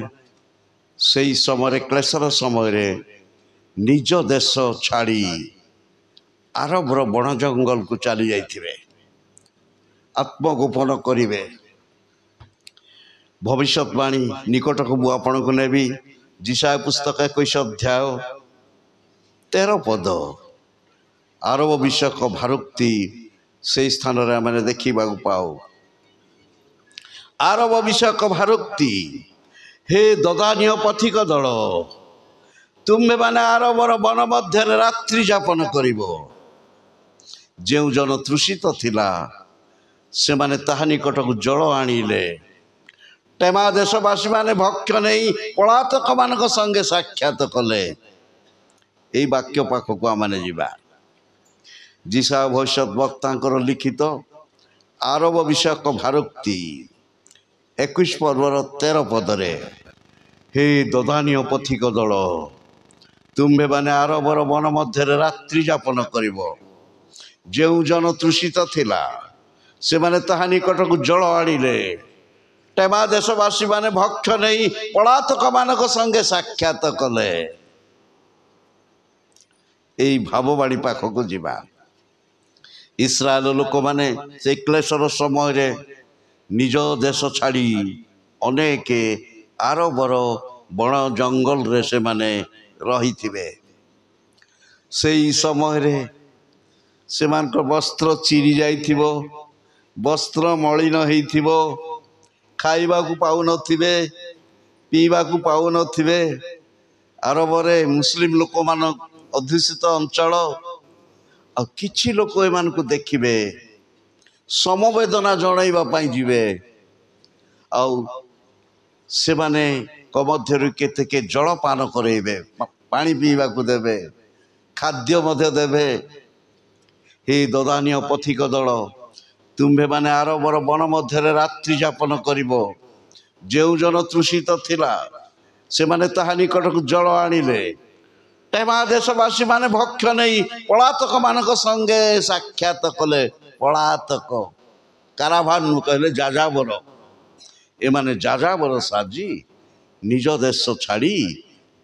C: ସେଇ ସମୟରେ, କ୍ଲେଶର ସମୟରେ ନିଜ ଦେଶ ଛାଡ଼ି ଆରବର ବଣ ଜଙ୍ଗଲକୁ ଚାଲି ଯାଇଥିବେ, ଆତ୍ମଗୋପନ କରିବେ। ଭବିଷ୍ୟତବାଣୀ ନିକଟକୁ ମୁଁ ଆପଣଙ୍କୁ ନେବି। ଯିଶାୟା ପୁସ୍ତକ 21 ଅଧ୍ୟାୟ 13 ପଦ। ଆରବ ବିଷୟକ ଭାରୋକ୍ତି ସେଇ ସ୍ଥାନରେ ଆମେ ଦେଖିବାକୁ ପାଉ। ଆରବ ବିଷୟକ ଭାରୋକ୍ତି, ହେ ଦଦାନୀୟ ପଥିକ ଦଳ, ତୁମ୍ଭେମାନେ ଆରବର ବନ ମଧ୍ୟରେ ରାତ୍ରି ଯାପନ କରିବ। ଯେଉଁ ଜନ ତୃଷିତ ଥିଲା ସେମାନେ ତାହା ନିକଟକୁ ଜଳ ଆଣିଲେ। ଟେମା ଦେଶବାସୀମାନେ ଭକ୍ଷ୍ୟ ନେଇ ପଳାତକମାନଙ୍କ ସଙ୍ଗେ ସାକ୍ଷାତ କଲେ। ଏଇ ବାକ୍ୟ ପାଖକୁ ଆମେ ଯିବା। ଯିଶାୟା ଭବିଷ୍ୟତ ବକ୍ତାଙ୍କର ଲିଖିତ ଆରବ ବିଷୟକ ଭାରୋକ୍ତି 21 ପର୍ବର 13 ପଦରେ, ହେ ଦଦାନୀୟ ପଥିକ ଦଳ, ତୁମ୍ଭେମାନେ ଆରବର ବନ ମଧ୍ୟରେ ରାତ୍ରି ଯାପନ କରିବ। ଯେଉଁ ଜନ ତୃଷିତ ଥିଲା ସେମାନେ ତାହା ନିକଟକୁ ଜଳ ଆଣିଲେ। ଟେମା ଦେଶବାସୀମାନେ ଭକ୍ଷ୍ୟ ନେଇ ପଳାତକମାନଙ୍କ ସଙ୍ଗେ ସାକ୍ଷାତ କଲେ। ଏଇ ଭାବବାଣୀ ପାଖକୁ ଯିବା। ଇସ୍ରାଏଲ ଲୋକମାନେ ସେଇ କ୍ଲେଶର ସମୟରେ ନିଜ ଦେଶ ଛାଡ଼ି ଅନେକ ଆରବର ବଣ ଜଙ୍ଗଲରେ ସେମାନେ ରହିଥିବେ। ସେଇ ସମୟରେ ସେମାନଙ୍କ ବସ୍ତ୍ର ଚିରି ଯାଇଥିବ, ବସ୍ତ୍ର ମଳିନ ହେଇଥିବ, ଖାଇବାକୁ ପାଉନଥିବେ, ପିଇବାକୁ ପାଉନଥିବେ। ଆରବରେ ମୁସଲିମ ଲୋକମାନ ଅଧ୍ୟୁଷିତ ଅଞ୍ଚଳ। ଆଉ କିଛି ଲୋକ ଏମାନଙ୍କୁ ଦେଖିବେ, ସମବେଦନା ଜଣାଇବା ପାଇଁ ଯିବେ, ଆଉ ସେମାନଙ୍କ ମଧ୍ୟରୁ କେତେକେ ଜଳପାନ କରେଇବେ, ପାଣି ପିଇବାକୁ ଦେବେ, ଖାଦ୍ୟ ମଧ୍ୟ ଦେବେ। ହେ ଦଦାନୀୟ ପଥିକ ଦଳ, ତୁମ୍ଭେମାନେ ଆରବର ବନ ମଧ୍ୟରେ ରାତ୍ରି ଯାପନ କରିବ। ଯେଉଁ ଜନ ତୃଷିତ ଥିଲା ସେମାନେ ତାହା ନିକଟକୁ ଜଳ ଆଣିଲେ। ଟେମା ଦେଶବାସୀମାନେ ଭକ୍ଷ୍ୟ ନେଇ ପଳାତକମାନଙ୍କ ସଙ୍ଗେ ସାକ୍ଷାତ କଲେ। ପଳାତକ, କାରାଭାନ କହିଲେ ଯାଯାବର। ଏମାନେ ଯାଯାବର ସାଜି ନିଜ ଦେଶ ଛାଡ଼ି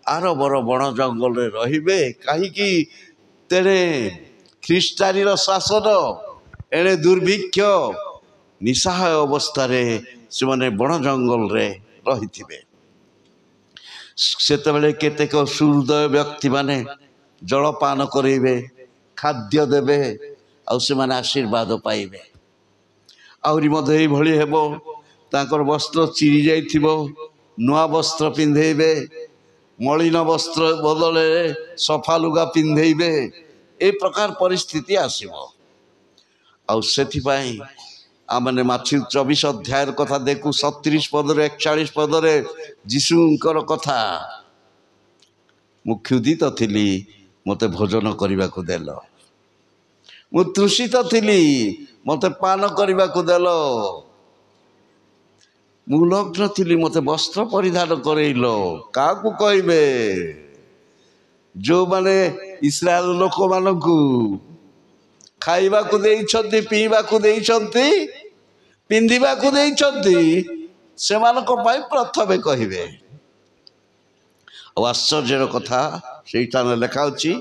C: ଆରବର ବଣ ଜଙ୍ଗଲରେ ରହିବେ। କାହିଁକି? ତେଣେ ଖ୍ରୀଷ୍ଟାନୀର ଶାସନ, ଏଣେ ଦୁର୍ଭିକ୍ଷ, ନିଃସହାୟ ଅବସ୍ଥାରେ ସେମାନେ ବଣ ଜଙ୍ଗଲରେ ରହିଥିବେ। ସେତେବେଳେ କେତେକ ସୁହୃଦୟ ବ୍ୟକ୍ତିମାନେ ଜଳପାନ କରେଇବେ, ଖାଦ୍ୟ ଦେବେ, ଆଉ ସେମାନେ ଆଶୀର୍ବାଦ ପାଇବେ। ଆହୁରି ମଧ୍ୟ ଏଇଭଳି ହେବ, ତାଙ୍କର ବସ୍ତ୍ର ଚିରି ଯାଇଥିବ, ନୂଆ ବସ୍ତ୍ର ପିନ୍ଧେଇବେ, ମଳିନ ବସ୍ତ୍ର ବଦଳରେ ସଫା ଲୁଗା ପିନ୍ଧେଇବେ। ଏ ପ୍ରକାର ପରିସ୍ଥିତି ଆସିବ। ଆଉ ସେଥିପାଇଁ ଆମେ ମାଥ୍ୟୁ 24 ଅଧ୍ୟାୟର କଥା ଦେଖୁ, 37 ପଦରେ 41 ପଦରେ ଯୀଶୁଙ୍କର କଥା, ମୁଁ କ୍ଷୁଧିତ ଥିଲି, ମୋତେ ଭୋଜନ କରିବାକୁ ଦେଲ, ମୁଁ ତୃଷିତ ଥିଲି, ମୋତେ ପାନ କରିବାକୁ ଦେଲ, ମୁଁ ଲଗ୍ନ ଥିଲି, ମୋତେ ବସ୍ତ୍ର ପରିଧାନ କରେଇଲ। କାହାକୁ କହିବେ? ଯେଉଁମାନେ ଇସ୍ରାଏଲ ଲୋକମାନଙ୍କୁ ଖାଇବାକୁ ଦେଇଛନ୍ତି, ପିଇବାକୁ ଦେଇଛନ୍ତି, ପିନ୍ଧିବାକୁ ଦେଇଛନ୍ତି, ସେମାନଙ୍କ ପାଇଁ ପ୍ରଥମେ କହିବେ। ଆଉ ଆଶ୍ଚର୍ଯ୍ୟର କଥା, ସେଇଠାନେ ଲେଖା ଅଛି,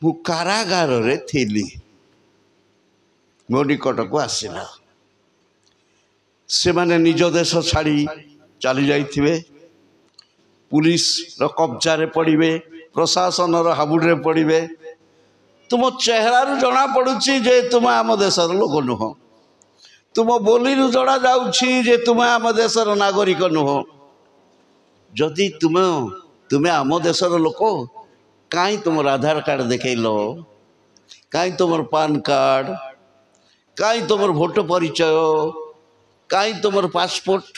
C: ମୁଁ କାରାଗାରରେ ଥିଲି, ମୋ ନିକଟକୁ ଆସିଲା। ସେମାନେ ନିଜ ଦେଶ ଛାଡ଼ି ଚାଲି ଯାଇଥିବେ, ପୁଲିସର କବ୍ଜାରେ ପଡ଼ିବେ, ପ୍ରଶାସନର ହାବୁଡ଼ରେ ପଡ଼ିବେ। ତୁମ ଚେହେରାରୁ ଜଣାପଡ଼ୁଛି ଯେ ତୁମେ ଆମ ଦେଶର ଲୋକ ନୁହଁ, ତୁମ ବୋଲିରୁ ଜଣାଯାଉଛି ଯେ ତୁମେ ଆମ ଦେଶର ନାଗରିକ ନୁହଁ। ଯଦି ତୁମେ ଆମ ଦେଶର ଲୋକ, କାହିଁ ତୁମର ଆଧାର କାର୍ଡ଼ ଦେଖେଇଲ, କାହିଁ ତୁମର ପାନ କାର୍ଡ଼, କାହିଁ ତୁମର ଭୋଟ ପରିଚୟ, କାହିଁ ତୁମର ପାସପୋର୍ଟ?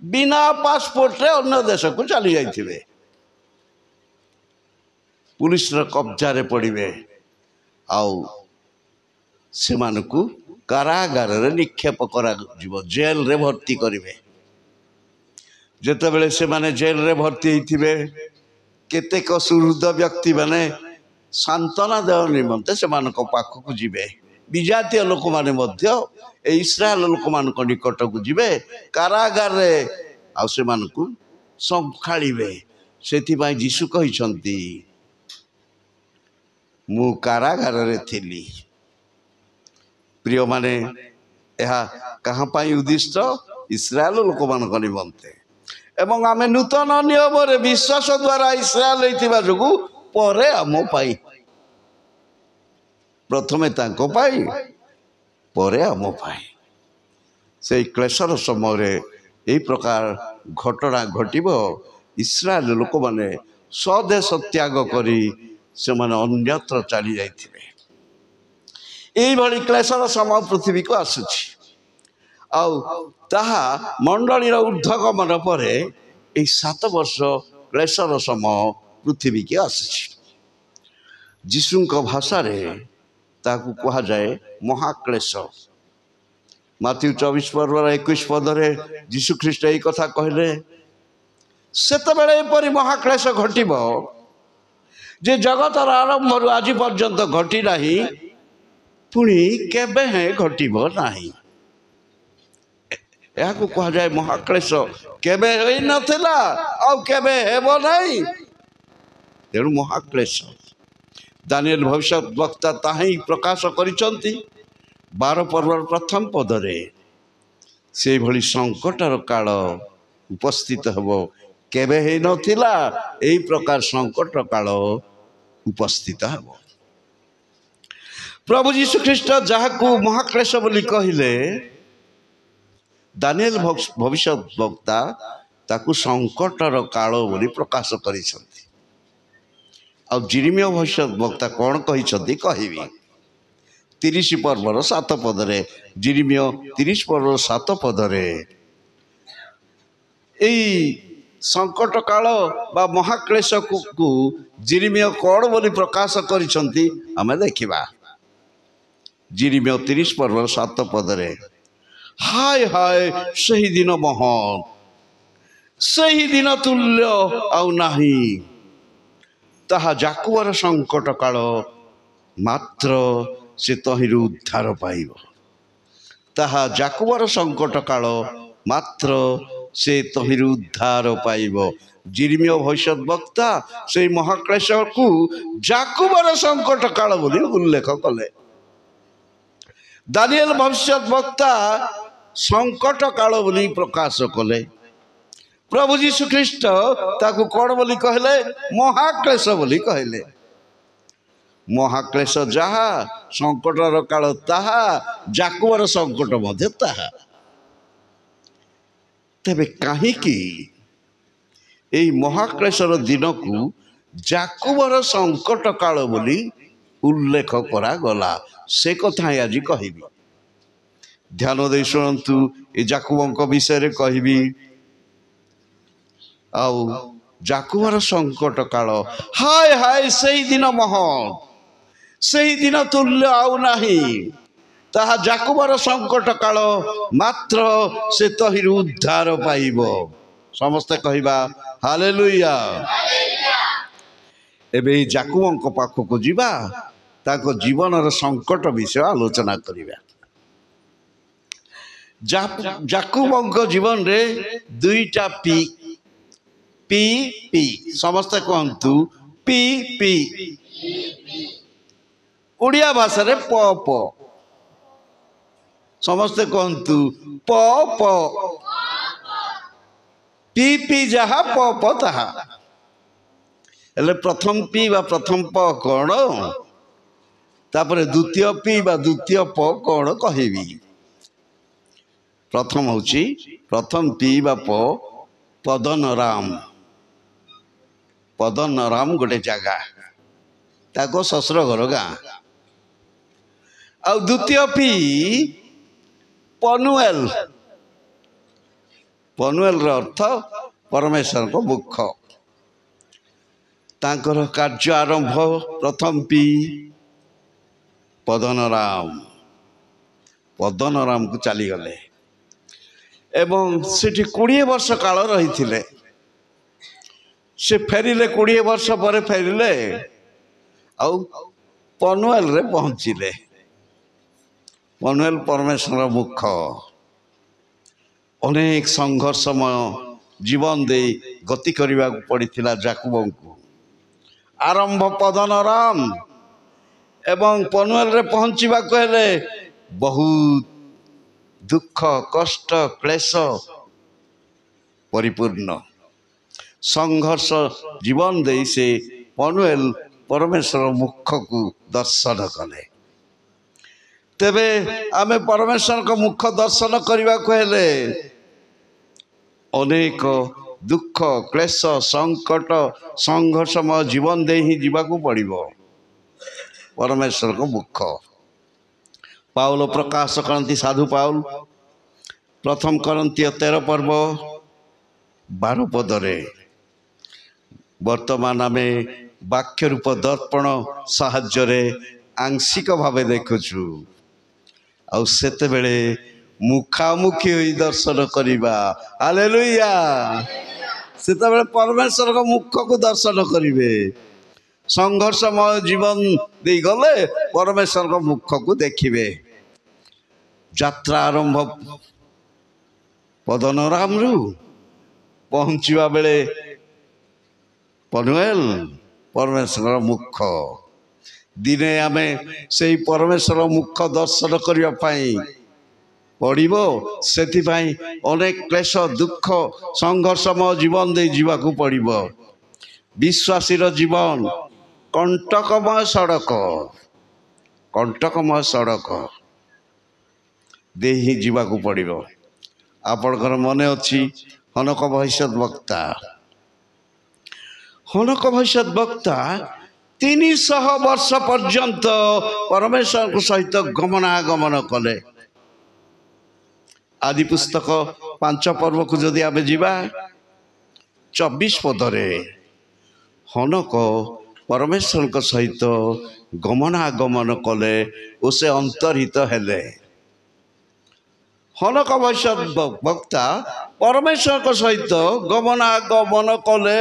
C: ବିନା ପାସପୋର୍ଟରେ ଅନ୍ୟ ଦେଶକୁ ଚାଲି ଯାଇଥିବେ, ପୁଲିସର କବ୍ଜାରେ ପଡ଼ିବେ, ଆଉ ସେମାନଙ୍କୁ କାରାଗାରରେ ନିକ୍ଷେପ କରାଯିବ, ଜେଲରେ ଭର୍ତ୍ତି କରିବେ। ଯେତେବେଳେ ସେମାନେ ଜେଲରେ ଭର୍ତ୍ତି ହେଇଥିବେ, କେତେକ ସୁହୃଦ ବ୍ୟକ୍ତିମାନେ ସାନ୍ତ୍ୱନା ଦେବା ନିମନ୍ତେ ସେମାନଙ୍କ ପାଖକୁ ଯିବେ। ବିଜାତୀୟ ଲୋକମାନେ ମଧ୍ୟ ଏ ଇସ୍ରାଏଲ ଲୋକମାନଙ୍କ ନିକଟକୁ ଯିବେ କାରାଗାରରେ, ଆଉ ସେମାନଙ୍କୁ ସମ୍ଭାଳିବେ। ସେଥିପାଇଁ ଯୀଶୁ କହିଛନ୍ତି, ମୁଁ କାରାଗାରରେ ଥିଲି। ପ୍ରିୟମାନେ, ଏହା କାହା ପାଇଁ ଉଦ୍ଦିଷ୍ଟ? ଇସ୍ରାଏଲ ଲୋକମାନଙ୍କ ନିମନ୍ତେ। ଏବଂ ଆମେ ନୂତନ ନିୟମରେ ବିଶ୍ୱାସ ଦ୍ୱାରା ଇସ୍ରାଏଲ ହେଇଥିବା ଯୋଗୁଁ ପରେ ଆମ ପାଇଁ, ପ୍ରଥମେ ତାଙ୍କ ପାଇଁ, ପରେ ଆମ ପାଇଁ। ସେଇ କ୍ଲେଶର ସମୟରେ ଏହି ପ୍ରକାର ଘଟଣା ଘଟିବ। ଇସ୍ରାଏଲ ଲୋକମାନେ ସ୍ୱଦେଶ ତ୍ୟାଗ କରି ସେମାନେ ଅନ୍ୟତ୍ର ଚାଲି ଯାଇଥିବେ। ଏଇଭଳି କ୍ଲେଶର ସମୟ ପୃଥିବୀକୁ ଆସୁଛି। ଆଉ ତାହା ମଣ୍ଡଳୀର ଉର୍ଦ୍ଧ୍ୱଗମନ ପରେ ଏହି 7 ବର୍ଷ କ୍ଲେଶର ସମୟ ପୃଥିବୀକି ଆସୁଛି। ଯୀଶୁଙ୍କ ଭାଷାରେ ତାକୁ କୁହାଯାଏ ମହାକ୍ଲେଶ। ମାଥ୍ୟୁ 24 ପର୍ବର 21 ପଦରେ ଯୀଶୁ ଖ୍ରୀଷ୍ଟ ଏହି କଥା କହିଲେ, ସେତେବେଳେ ଏପରି ମହାକ୍ଲେଶ ଘଟିବ ଯେ ଜଗତର ଆରମ୍ଭରୁ ଆଜି ପର୍ଯ୍ୟନ୍ତ ଘଟି ନାହିଁ, ପୁଣି କେବେ ହେଁ ଘଟିବ ନାହିଁ। ଏହାକୁ କୁହାଯାଏ ମହାକ୍ଲେଶ। କେବେ ହୋଇନଥିଲା ଆଉ କେବେ ହେବ ନାହିଁ, ତେଣୁ ମହାକ୍ଲେଶ। ଦାନିଏଲ ଭବିଷ୍ୟତ ବକ୍ତା ତାହା ହିଁ ପ୍ରକାଶ କରିଛନ୍ତି 12 ପର୍ବର ପ୍ରଥମ ପଦରେ। ସେହିଭଳି ସଙ୍କଟର କାଳ ଉପସ୍ଥିତ ହେବ। କେବେ ହେଇନଥିଲା, ଏହି ପ୍ରକାର ସଙ୍କଟ କାଳ ଉପସ୍ଥିତ ହେବ। ପ୍ରଭୁ ଯୀଶୁ ଖ୍ରୀଷ୍ଟ ଯାହାକୁ ମହାକ୍ଲେଶ ବୋଲି କହିଲେ, ଦାନିଏଲ ଭବିଷ୍ୟତ ବକ୍ତା ତାକୁ ସଙ୍କଟର କାଳ ବୋଲି ପ୍ରକାଶ କରିଛନ୍ତି। ଆଉ ଜିରିମିୟ ଭବିଷ୍ୟତ ବକ୍ତା କ'ଣ କହିଛନ୍ତି କହିବି। 30 ପର୍ବର 7 ପଦରେ, ଜିରିମିୟ 30 ପର୍ବର 7 ପଦରେ ଏଇ ସଙ୍କଟ କାଳ ବା ମହାକ୍ଲେଶକୁ ଜିରିମିୟ କ'ଣ ବୋଲି ପ୍ରକାଶ କରିଛନ୍ତି ଆମେ ଦେଖିବା। ଜିରିମିୟ 30 ପର୍ବର 7 ପଦରେ, ହାୟ ହାୟ ସେହି ଦିନ ମହତ୍, ସେହି ଦିନ ତୁଲ୍ୟ ଆଉ ନାହିଁ। ତାହା ଯାକୁବର ସଙ୍କଟ କାଳ, ମାତ୍ର ସେ ତହିଁରୁ ଉଦ୍ଧାର ପାଇବ। ତାହା ଯାକୁବର ସଙ୍କଟ କାଳ, ମାତ୍ର ସେ ତହିଁରୁ ଉଦ୍ଧାର ପାଇବ। ଜିରିମିୟ ଭବିଷ୍ୟତ ବକ୍ତା ସେଇ ମହାକ୍ଲେଶକୁ ଯାକୁବର ସଙ୍କଟ କାଳ ବୋଲି ଉଲ୍ଲେଖ କଲେ। ଦାନିଏଲ ଭବିଷ୍ୟତ ବକ୍ତା ସଙ୍କଟ କାଳ ବୋଲି ପ୍ରକାଶ କଲେ। ପ୍ରଭୁ ଯୀଶୁ ଖ୍ରୀଷ୍ଟ ତାକୁ କ'ଣ ବୋଲି କହିଲେ? ମହାକ୍ଲେଶ ବୋଲି କହିଲେ। ମହାକ୍ଲେଶ ଯାହା, ସଙ୍କଟର କାଳ ତାହା, ଜାକୁବାର ସଙ୍କଟ ମଧ୍ୟ ତାହା। ତେବେ କାହିଁକି ଏଇ ମହାକ୍ଲେଶର ଦିନକୁ ଜାକୁବାର ସଙ୍କଟ କାଳ ବୋଲି ଉଲ୍ଲେଖ କରାଗଲା, ସେ କଥା ହିଁ ଆଜି କହିବି। ଧ୍ୟାନ ଦେଇ ଶୁଣନ୍ତୁ, ଏ ଜାକୁବଙ୍କ ବିଷୟରେ କହିବି। ଆଉ ଜାକୁବାର ସଙ୍କଟ କାଳ, ହାୟ ହାୟ ସେଇଦିନ ମହତ୍, ସେଇଦିନ ତୁଲ୍ୟ ଆଉ ନାହିଁ। ତାହା ଜାକୁବାର ସଙ୍କଟ କାଳ, ମାତ୍ର ସେ ତହିଁରୁ ଉଦ୍ଧାର ପାଇବ। ସମସ୍ତେ କହିବା ହାଲେଲୁୟା। ଏବେ ଏଇ ଜାକୁବଙ୍କ ପାଖକୁ ଯିବା, ତାଙ୍କ ଜୀବନର ସଙ୍କଟ ବିଷୟ ଆଲୋଚନା କରିବା। ଜାକୁବଙ୍କ ଜୀବନରେ ଦୁଇଟା ପି ପି ପି, ସମସ୍ତେ କୁହନ୍ତୁ ପି ପି। ଓଡ଼ିଆ ଭାଷାରେ ପ ପ, ସମସ୍ତେ କୁହନ୍ତୁ ପ ପ। ପି ପି ଯାହା, ପ ପ ତାହା। ହେଲେ ପ୍ରଥମ ପି ବା ପ୍ରଥମ ପ କଣ, ତାପରେ ଦ୍ୱିତୀୟ ପି ବା ଦ୍ୱିତୀୟ ପ କଣ କହିବି। ପ୍ରଥମ ହଉଛି, ପ୍ରଥମ ପି ବା ପ, ପଦନରାମ। ପଦନରାମ ଗୋଟେ ଜାଗା, ତାକୁ ଶ୍ୱଶୁର ଘର ଗାଁ। ଆଉ ଦ୍ୱିତୀୟ ପି ପନୁଏଲ। ପନୁଏଲର ଅର୍ଥ ପରମେଶ୍ୱରଙ୍କ ମୁଖ। ତାଙ୍କର କାର୍ଯ୍ୟ ଆରମ୍ଭ ପ୍ରଥମ ପି ପଦନରାମ। ପଦନରାମକୁ ଚାଲିଗଲେ ଏବଂ ସେଠି 20 ବର୍ଷ କାଳ ରହିଥିଲେ। ସେ ଫେରିଲେ, 20 ବର୍ଷ ପରେ ଫେରିଲେ, ଆଉ ପନୁଏଲରେ ପହଞ୍ଚିଲେ। ପନୁଏଲ ପରମେଶ୍ୱର ମୁଖ। ଅନେକ ସଂଘର୍ଷମୟ ଜୀବନ ଦେଇ ଗତି କରିବାକୁ ପଡ଼ିଥିଲା ଜାକୁବଙ୍କୁ। ଆରମ୍ଭ ପଦନରାମ ଏବଂ ପନୁଏଲରେ ପହଞ୍ଚିବାକୁ ହେଲେ ବହୁତ ଦୁଃଖ, କଷ୍ଟ, କ୍ଲେଶ ପରିପୂର୍ଣ୍ଣ ସଂଘର୍ଷ ଜୀବନ ଦେଇ ସେ ପନୁଏଲ ପରମେଶ୍ୱର ମୁଖକୁ ଦର୍ଶନ କଲେ। ତେବେ ଆମେ ପରମେଶ୍ୱରଙ୍କ ମୁଖ ଦର୍ଶନ କରିବାକୁ ହେଲେ ଅନେକ ଦୁଃଖ, କ୍ଲେଶ, ସଙ୍କଟ, ସଂଘର୍ଷମୟ ଜୀବନ ଦେଇ ହିଁ ଯିବାକୁ ପଡ଼ିବ ପରମେଶ୍ୱରଙ୍କ ମୁଖ। ପାଉଲ ପ୍ରକାଶ କରନ୍ତି, ସାଧୁ ପାଉଲ ପ୍ରଥମ କରନ୍ତୀୟ 13 ପର୍ବ 12 ପଦରେ, ବର୍ତ୍ତମାନ ଆମେ ବାକ୍ୟ ରୂପ ଦର୍ପଣ ସାହାଯ୍ୟରେ ଆଂଶିକ ଭାବେ ଦେଖୁଛୁ, ଆଉ ସେତେବେଳେ ମୁଖାମୁଖି ହୋଇ ଦର୍ଶନ କରିବା। ହାଲେଲୁୟା। ସେତେବେଳେ ପରମେଶ୍ୱରଙ୍କ ମୁଖକୁ ଦର୍ଶନ କରିବେ। ସଂଘର୍ଷମୟ ଜୀବନ ଦେଇ ଗଲେ ପରମେଶ୍ୱରଙ୍କ ମୁଖକୁ ଦେଖିବେ। ଯାତ୍ରା ଆରମ୍ଭ ପଦନରାମରୁ, ପହଞ୍ଚିବା ବେଳେ ପନୁଏଲ ପରମେଶ୍ୱରଙ୍କ ମୁଖ। ଦିନେ ଆମେ ସେଇ ପରମେଶ୍ୱର ମୁଖ ଦର୍ଶନ କରିବା ପାଇଁ ପଡ଼ିବ। ସେଥିପାଇଁ ଅନେକ କ୍ଲେଶ, ଦୁଃଖ, ସଂଘର୍ଷମୟ ଜୀବନ ଦେଇ ଯିବାକୁ ପଡ଼ିବ। ବିଶ୍ୱାସୀର ଜୀବନ କଣ୍ଟକମୟ ସଡ଼କ, କଣ୍ଟକମୟ ସଡ଼କ ଦେଇ ହିଁ ଯିବାକୁ ପଡ଼ିବ। ଆପଣଙ୍କର ମନେ ଅଛି ହନକ ଭବିଷ୍ୟତ ବକ୍ତା, ହନକ ଭବିଷ୍ୟତ ବକ୍ତା 300 ବର୍ଷ ପର୍ଯ୍ୟନ୍ତ ପରମେଶ୍ୱରଙ୍କ ସହିତ ଗମନାଗମନ କଲେ। ଆଦି ପୁସ୍ତକ 5 ପର୍ବକୁ ଯଦି ଆମେ ଯିବା, 24 ପଦରେ ହନକ ପରମେଶ୍ୱରଙ୍କ ସହିତ ଗମନାଗମନ କଲେ ଓ ସେ ଅନ୍ତର୍ହିତ ହେଲେ। ହନକ ଭବିଷ୍ୟତ ବକ୍ତା ପରମେଶ୍ୱରଙ୍କ ସହିତ ଗମନାଗମନ କଲେ।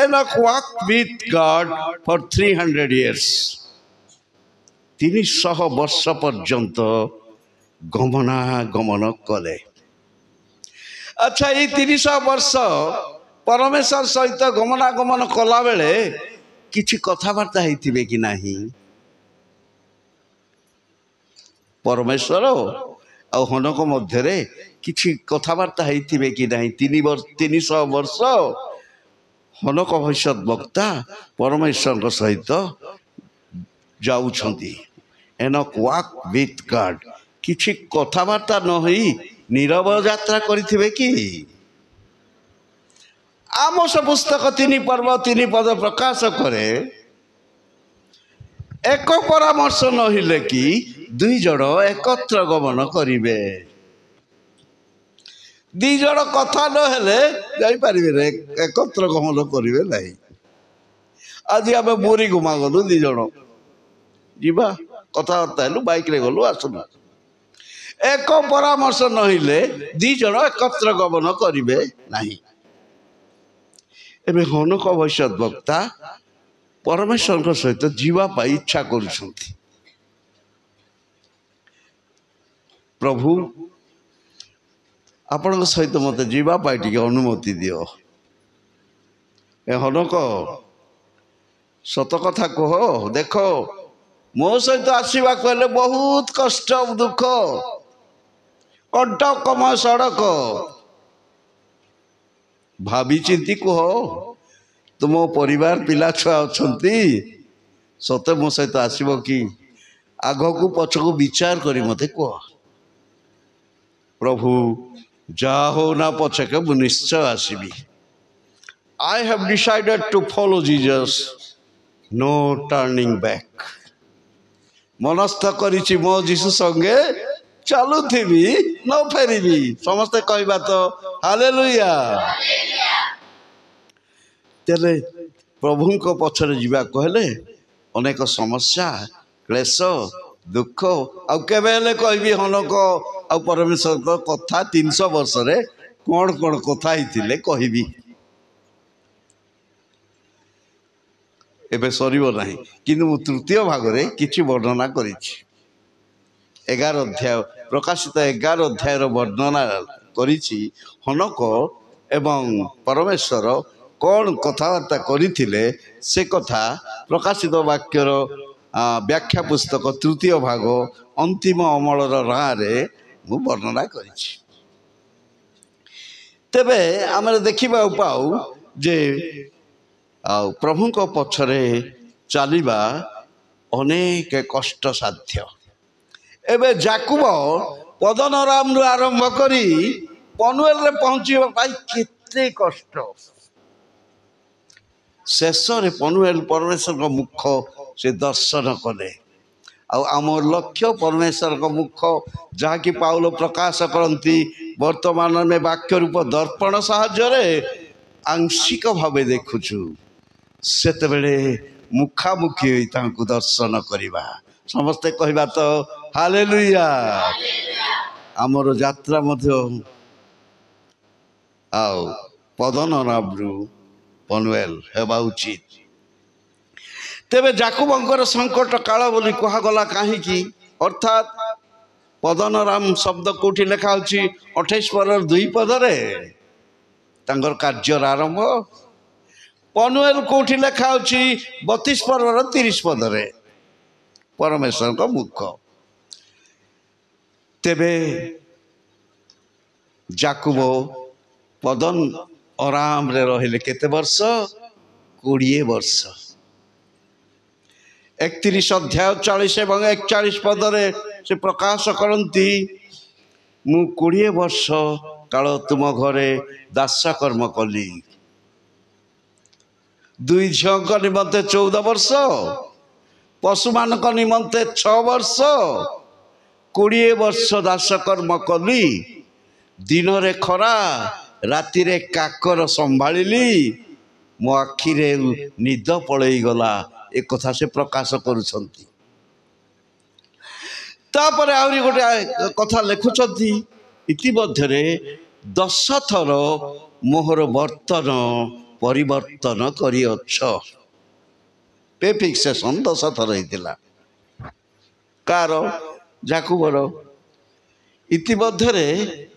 C: Enoch walked with God for 300 years. 300 ବର୍ଷ ପର୍ଯ୍ୟନ୍ତ ଗମନାଗମନ କଲେ। ଆଚ୍ଛା, ଏଇ 300 ବର୍ଷ ପରମେଶ୍ୱର ସହିତ ଗମନାଗମନ କଲାବେଳେ କିଛି କଥାବାର୍ତ୍ତା ହେଇଥିବେ କି ନାହିଁ? ପରମେଶ୍ୱର ଆଉ ହନକ ମଧ୍ୟରେ କିଛି କଥାବାର୍ତ୍ତା ହେଇଥିବେ କି ନାହିଁ? 300 ବର୍ଷ ହନକ ଭବିଷ୍ୟତ ବକ୍ତା ପରମେଶ୍ୱରଙ୍କ ସହିତ ଯାଉଛନ୍ତି। ଏନକ୍ ୱାକ୍ ୱିଥ୍ ଗଡ୍। କିଛି କଥାବାର୍ତ୍ତା ନ ହୋଇ ନୀରବ ଯାତ୍ରା କରିଥିବେ କି? ଆମୋସ ପୁସ୍ତକ 3 ପର୍ବ 3 ପଦ ପ୍ରକାଶ କରେ, ଏକ ପରାମର୍ଶ ନହେଲେ କି 2 ଜଣ ଏକତ୍ର ଗମନ କରିବେ। 2 ଜଣ କଥା ନହେଲେ ଯାଇପାରିବେ, ଏକତ୍ର ଗମନ କରିବେ ନାହିଁ। ଆଜି ଆମେ ବୁରି ଗୁମା ଗଲୁ, 2 ଜଣ ଯିବା, କଥାବାର୍ତ୍ତା ହେଲୁ, ବାଇକରେ ଗଲୁ, ଆସଲୁ। ଏକ ପରାମର୍ଶ ନହେଲେ 2 ଜଣ ଏକତ୍ର ଗମନ କରିବେ ନାହିଁ। ଏବେ ହନୁକ ଭବିଷ୍ୟତ ବକ୍ତା ପରମେଶ୍ୱରଙ୍କ ସହିତ ଯିବା ପାଇଁ ଇଚ୍ଛା କରୁଛନ୍ତି। ପ୍ରଭୁ, ଆପଣଙ୍କ ସହିତ ମୋତେ ଯିବା ପାଇଁ ଟିକେ ଅନୁମତି ଦିଅ। ଏ ହନକ, ସତ କଥା କୁହ, ଦେଖ ମୋ ସହିତ ଆସିବାକୁ ହେଲେ ବହୁତ କଷ୍ଟ, ଦୁଃଖ, କଣ୍ଟକମୟ ସଡ଼କ। ଭାବି ଚିନ୍ତି କୁହ, ତୁମ ପରିବାର ପିଲା ଛୁଆ ଅଛନ୍ତି, ସତେ ମୋ ସହିତ ଆସିବ କି? ଆଗକୁ ପଛକୁ ବିଚାର କରି ମୋତେ କୁହ। ପ୍ରଭୁ, ଯାହା ହଉ ନା ପଛକେ ମୁଁ ନିଶ୍ଚୟ ଆସିବି। I have decided to follow Jesus, no turning back। ମନସ୍ଥ କରିଛି ମୋ ଯୀଶୁ ସଙ୍ଗେ ଚାଲୁଥିବି, ନ ଫେରିବି। ସମସ୍ତେ କହିବା ତ ହାଲେଲୁୟା। ତେବେ ପ୍ରଭୁଙ୍କ ପଛରେ ଯିବାକୁ ହେଲେ ଅନେକ ସମସ୍ୟା, କ୍ଲେଶ, ଦୁଃଖ, ଆଉ କେବେ ହେଲେ କହିବି ହନକ ଆଉ ପରମେଶ୍ୱରଙ୍କ କଥା 300 ବର୍ଷରେ କ'ଣ କ'ଣ କଥା ହେଇଥିଲେ କହିବି। ଏବେ ସରିବ ନାହିଁ, କିନ୍ତୁ ମୁଁ ତୃତୀୟ ଭାଗରେ କିଛି ବର୍ଣ୍ଣନା କରିଛି। 11 ଅଧ୍ୟାୟ, ପ୍ରକାଶିତ 11 ଅଧ୍ୟାୟର ବର୍ଣ୍ଣନା କରିଛି। ହନକ ଏବଂ ପରମେଶ୍ୱର କ'ଣ କଥାବାର୍ତ୍ତା କରିଥିଲେ ସେ କଥା ପ୍ରକାଶିତ ବାକ୍ୟର ବ୍ୟାଖ୍ୟା ପୁସ୍ତକ 3ୟ ଭାଗ ଅନ୍ତିମ ଅମଳର ରାହାରେ ମୁଁ ବର୍ଣ୍ଣନା କରିଛି। ତେବେ ଆମେ ଦେଖିବାକୁ ପାଉ ଯେ ଆଉ ପ୍ରଭୁଙ୍କ ପଛରେ ଚାଲିବା ଅନେକ କଷ୍ଟସାଧ୍ୟ। ଏବେ ଯାକୁବ ପଦନରାମରୁ ଆରମ୍ଭ କରି ପନୁଏଲରେ ପହଞ୍ଚିବା ପାଇଁ କେତେ କଷ୍ଟ। ଶେଷରେ ପନୁଏଲ ପରମେଶ୍ୱରଙ୍କ ମୁଖ ସେ ଦର୍ଶନ କଲେ। ଆଉ ଆମ ଲକ୍ଷ୍ୟ ପରମେଶ୍ୱରଙ୍କ ମୁଖ, ଯାହାକି ପାଉଲ ପ୍ରକାଶ କରନ୍ତି, ବର୍ତ୍ତମାନ ଆମେ ବାକ୍ୟ ରୂପ ଦର୍ପଣ ସାହାଯ୍ୟରେ ଆଂଶିକ ଭାବେ ଦେଖୁଛୁ। ସେତେବେଳେ ମୁଖାମୁଖି ହୋଇ ତାଙ୍କୁ ଦର୍ଶନ କରିବା। ସମସ୍ତେ କହିବା ତ ହାଲେଲୁୟା। ଆମର ଯାତ୍ରା ମଧ୍ୟ ଆଉ ପଦନରାମରୁ ପନୁଏଲ ହେବା ଉଚିତ। ତେବେ ଯାକୁବଙ୍କର ସଙ୍କଟ କାଳ ବୋଲି କୁହାଗଲା କାହିଁକି? ଅର୍ଥାତ୍ ପଦନରାମ ଶବ୍ଦ କୋଉଠି ଲେଖା ହେଉଛି? 28 ପଦର 2 ପଦରେ ତାଙ୍କର କାର୍ଯ୍ୟର ଆରମ୍ଭ। ପନୁଏଲ କୋଉଠି ଲେଖା ହେଉଛି? 32 ପଦର 30 ପଦରେ ପରମେଶ୍ୱରଙ୍କ ମୁଖ। ତେବେ ଯାକୁବ ପଦନ ଅରାମରେ ରହିଲେ କେତେ ବର୍ଷ? 20 ବର୍ଷ। 31 ଅଧ୍ୟାୟ 40 ଏବଂ 41 ପଦରେ ସେ ପ୍ରକାଶ କରନ୍ତି, ମୁଁ 20 ବର୍ଷ କାଳ ତୁମ ଘରେ ଦାସକର୍ମ କଲି। 2 ଝିଅଙ୍କ ନିମନ୍ତେ 14 ବର୍ଷ, ପଶୁମାନଙ୍କ ନିମନ୍ତେ 6 ବର୍ଷ, 20 ବର୍ଷ ଦାସକର୍ମ କଲି। ଦିନରେ ଖରା, ରାତିରେ କାକର ସମ୍ଭାଳିଲି, ମୋ ଆଖିରେ ନିଦ ପଳେଇଗଲା। ଏ କଥା ସେ ପ୍ରକାଶ କରୁଛନ୍ତି। ତାପରେ ଆହୁରି ଗୋଟେ କଥା ଲେଖୁଛନ୍ତି, ଇତିମଧ୍ୟରେ 10 ଥର ମୋହର ବର୍ତ୍ତନ ପରିବର୍ତ୍ତନ କରିଅଛ। ଫିକ୍ସେସନ୍ 10 ଥର ହେଇଥିଲା। କାର? ଯାକୁବର। ଇତିମଧ୍ୟରେ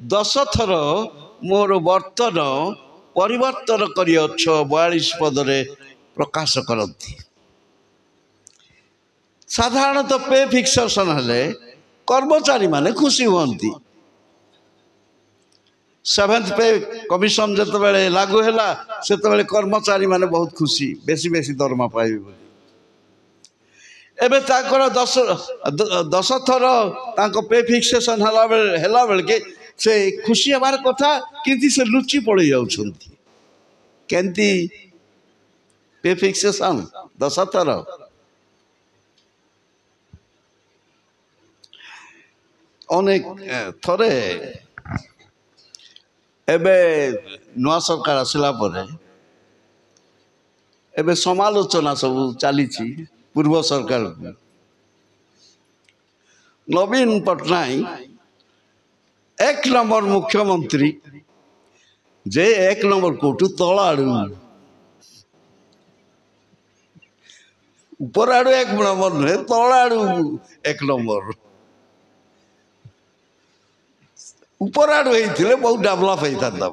C: 10 ଥର ମୋର ବର୍ତ୍ତନ ପରିବର୍ତ୍ତନ କରିଅଛ 42 ପଦରେ ପ୍ରକାଶ କରନ୍ତି। ସାଧାରଣତଃ ପେ ଫିକ୍ସେସନ୍ ହେଲେ କର୍ମଚାରୀମାନେ ଖୁସି ହୁଅନ୍ତି। 7th ପେ କମିଶନ ଯେତେବେଳେ ଲାଗୁ ହେଲା, ସେତେବେଳେ କର୍ମଚାରୀମାନେ ବହୁତ ଖୁସି, ବେଶୀ ବେଶୀ ଦରମା ପାଇବେ ବୋଲି। एबे ताकर 10 थर तांको पे फिक्सेशन हला बेलके से खुशी हबार कथा किंतु से लुचि पड़े जाउछंती केंती पे फिक्सेशन 10 थर अनेक थरे एबे नुआ सरकार आसला परे एबे समालोचना सब चली पूर्व सरकार नवीन पट्टनायक 1 नंबर मुख्यमंत्री जे 1 नंबर कोटू तला आड़ू ऊपर आड़ू 1 नंबर नुहे तला आड़ू 1 नंबर ऊपर आड़ू होते बहुत डेभलप होता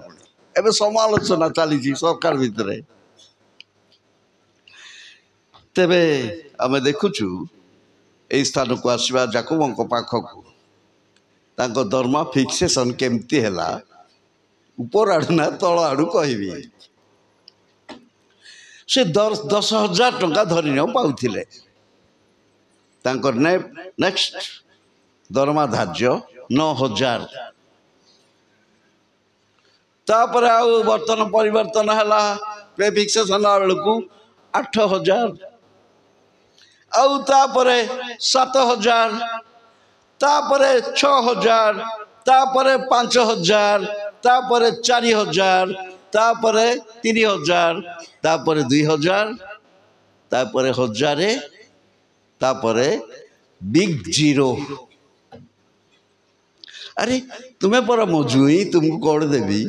C: एबे समालोचना चली सरकार भितर तेबे आमे देखुचु ए स्थान को आसवा जाकुबंक पाखक तांको दरमा फिक्सेशन केमती हैला ऊपर आड़ू ना तल आड़ू कहबी से 10,000 टंका धरी न पाउथिले तांकर नेक्स्ट दरमा धार्य 9,000 तापर आउ बर्तन परिवर्तन हैला पे फिक्सेशन बेलू 8,000 आउ तापरे 7,000 तापरे 6,000 तापरे 5,000 तापरे 4,000 तापरे 3,000 तापरे 2,000 तापरे 1,000 तापरे बिग जीरो। अरे तुम्हें पर मजुई तुमको कौन देवी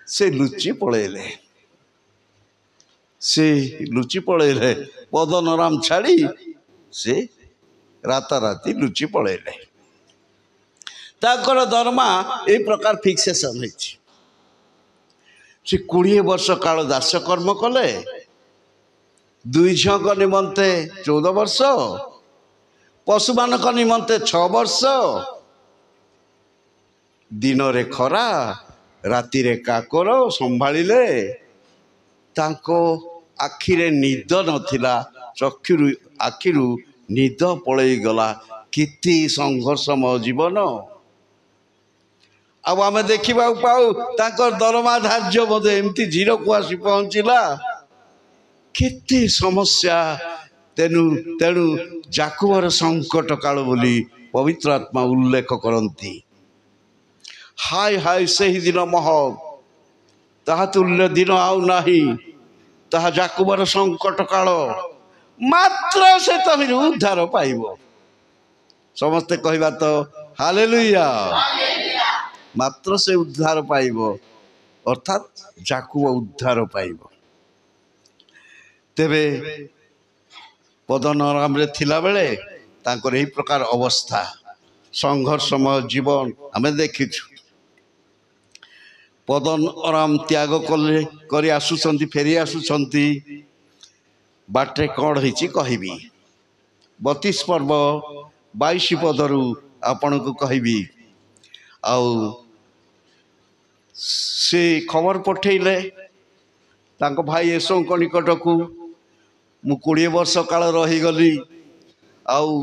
C: से लुचि पड़ेले पदनराम छाड़ी से राताराति लुचि पड़ेले ताकर दरमा ए प्रकार फिक्सेशन होइछि से 20 वर्ष काल दास कर्म कले 2 झीक निमंते 14 वर्ष पशु मान निमंते 6 वर्ष दिन रे खरा राति रे काकर संभाଳିले तांको आखिरे निद नथिला चक्षुरु आखिरु निद पलई गला किति संघर्षमय जीवन अब आम देखा पाऊ तांकर दरमा धार्य बोधे एमती जीरो को आसी पहुँचला केते समस्या तेनु तेणु जाकुबर संकट काल बोली पवित्र आत्मा उल्लेख करती हाय हाय से ही दिन महत ताहा तुल्य दिन आउ नाही ताहा जाकुबर संकट काल मात्र से तमिल उद्धार पाइब समस्ते कहबा तो हालेलुया मात्र से उद्धार पाइब अर्थात जाकुब उद्धार पाइब तेबे पदनराम रे थिला बेले तांकर एही प्रकार अवस्था संघर्षमय जीवन आमे देखिछु पदनराम त्याग कले करी आसुचंती फेरी आसुचंती बाटे कौन होइछि कहबी 32 पर्व 22 पदरु आपण को कहबी आउ से खबर पठेले तांको भाई एसो निकट को मु 20 वर्ष काल रही गली आउ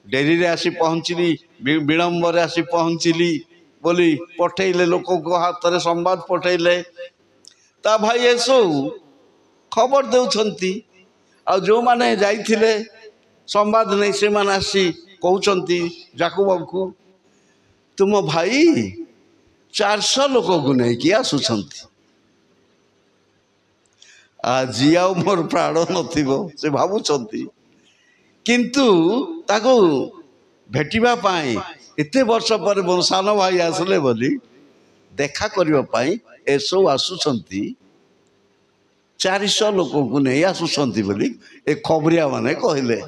C: डेरी रे आसी पहुँचली विलंब रे आसी पहुँचली बोली पठेले लोक को हाथ रे संवाद पठेले ता भाई एसो खबर देउछंती आ जो माने जाइथिले संवाद नहीं से माने आसी कहउछंती जाकुब को तुम भाई 400 लोक को नहीं कि आसुछंती आज आउ मोर प्राण नथिबो से भावुछंती किंतु ताको भेटिबा पाई एते वर्ष पर मोर सान भाई आसले बोली देखा करबा पाई एसो आसुछंती 400 लोक को नहीं आसुछंती बोली ए खबरिया माने कहले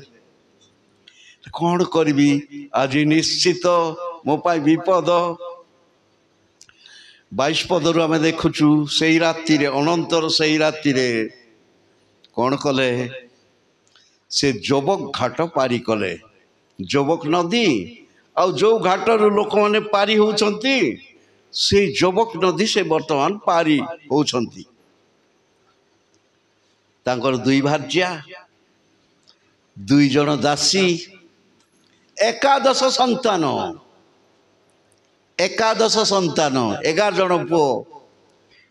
C: कौन करबी आज निश्चित मो पाई विपद 22 पदरु आमे देखुचु सेई राति रे अनंतर सेई राति रे कौन कले से जोबक घाट पारी कले जोबक नदी आ जो घाटर लोक माने पारी होउछंती से जोबक नदी से वर्तमान पारी होउछंती ତାଙ୍କର ଦୁଇ ଭାର୍ଯ୍ୟା, ଦୁଇ ଜଣ ଦାସୀ, ଏକାଦଶ ସନ୍ତାନ, 11 ଜଣ ପୁଅ,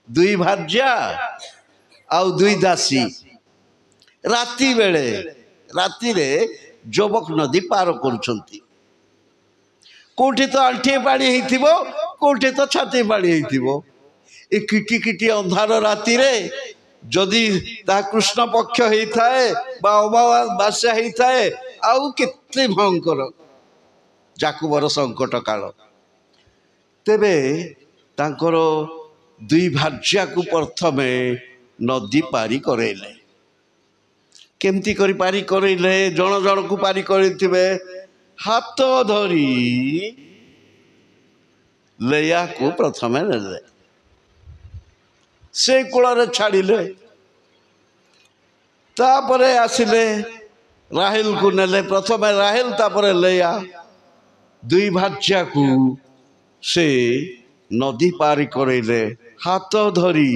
C: ଦୁଇ ଭାର୍ଯ୍ୟା ଆଉ ଦୁଇ ଦାସୀ। ରାତିରେ ଜୋବକ ନଦୀ ପାର କରୁଛନ୍ତି। କୋଉଠି ତ ଆଣ୍ଠିଏ ପାଣି ହେଇଥିବ, କୋଉଠି ତ ଛାତିଏ ପାଣି ହେଇଥିବ। ଏ କିଟି କିଟି ଅନ୍ଧାର ରାତିରେ ଯଦି ତାହା କୃଷ୍ଣ ପକ୍ଷ ହେଇଥାଏ ବା ଅମାବାସ୍ୟା ହେଇଥାଏ, ଆଉ କେତେ ଭୟଙ୍କର ଯାକୁବର ସଙ୍କଟ କାଳ। ତେବେ ତାଙ୍କର ଦୁଇ ଭାର୍ଯ୍ୟାକୁ ପ୍ରଥମେ ନଦୀ ପାରି କରେଇଲେ। କେମିତି କରି ପାରି କରେଇଲେ? ଜଣ ଜଣକୁ ପାରି କରିଥିବେ। ହାତ ଧରି ଲେୟାକୁ ପ୍ରଥମେ ନେଲେ, ସେ କୂଳରେ ଛାଡ଼ିଲେ। ତାପରେ ଆସିଲେ ରାହେଲକୁ ନେଲେ, ପ୍ରଥମେ ରାହେଲ ତାପରେ ଲେୟା। ଦୁଇ ଭାର୍ଯ୍ୟାକୁ ସେ ନଦୀ ପାରି କରେଇଲେ ହାତ ଧରି।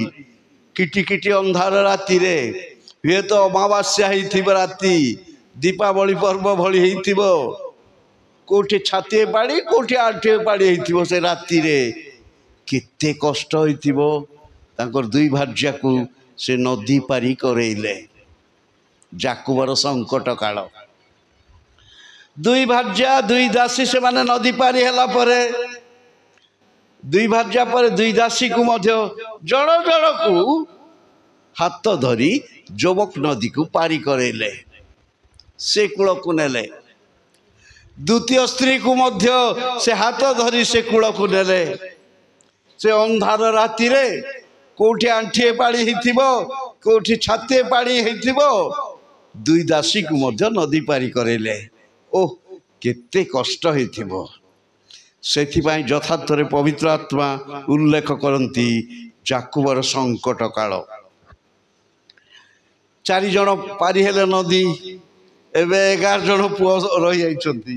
C: କିଟି କିଟି ଅନ୍ଧାର ରାତିରେ, ହୁଏତ ଅମାବାସ୍ୟା ହେଇଥିବ ରାତି, ଦୀପାବଳି ପର୍ବ ଭଳି ହେଇଥିବ। କୋଉଠି ଛାତିଏ ପାଣି, କୋଉଠି ଆଣ୍ଠିଏ ପାଣି ହେଇଥିବ। ସେ ରାତିରେ କେତେ କଷ୍ଟ ହେଇଥିବ। ତାଙ୍କର ଦୁଇ ଭାର୍ଯ୍ୟାକୁ ସେ ନଦୀ ପାରି କରେଇଲେ। ଯାକୁବର ସଙ୍କଟ କାଳ। ଦୁଇ ଭାର୍ଯ୍ୟା ଦୁଇ ଦାସୀ ସେମାନେ ନଦୀ ପାରି ହେଲା ପରେ, ଦୁଇ ଭାର୍ଯ୍ୟା ପରେ ଦୁଇ ଦାସୀକୁ ମଧ୍ୟ ଜଣ ଜଣକୁ ହାତ ଧରି ଜୋବକ ନଦୀକୁ ପାରି କରେଇଲେ, ସେ କୂଳକୁ ନେଲେ। ଦ୍ୱିତୀୟ ସ୍ତ୍ରୀକୁ ମଧ୍ୟ ସେ ହାତ ଧରି ସେ କୂଳକୁ ନେଲେ। ସେ ଅନ୍ଧାର ରାତିରେ କୋଉଠି ଆଣ୍ଠିଏ ପାଣି ହେଇଥିବ, କୋଉଠି ଛାତିଏ ପାଣି ହେଇଥିବ। ଦୁଇ ଦାସୀକୁ ମଧ୍ୟ ନଦୀ ପାରି କରେଇଲେ। ଓଃ, କେତେ କଷ୍ଟ ହେଇଥିବ। ସେଥିପାଇଁ ଯଥାର୍ଥରେ ପବିତ୍ର ଆତ୍ମା ଉଲ୍ଲେଖ କରନ୍ତି ଯାକୁବର ସଙ୍କଟ କାଳ। 4 ଜଣ ପାରି ହେଲେ ନଦୀ। ଏବେ 11 ଜଣ ପୁଅ ରହିଯାଇଛନ୍ତି।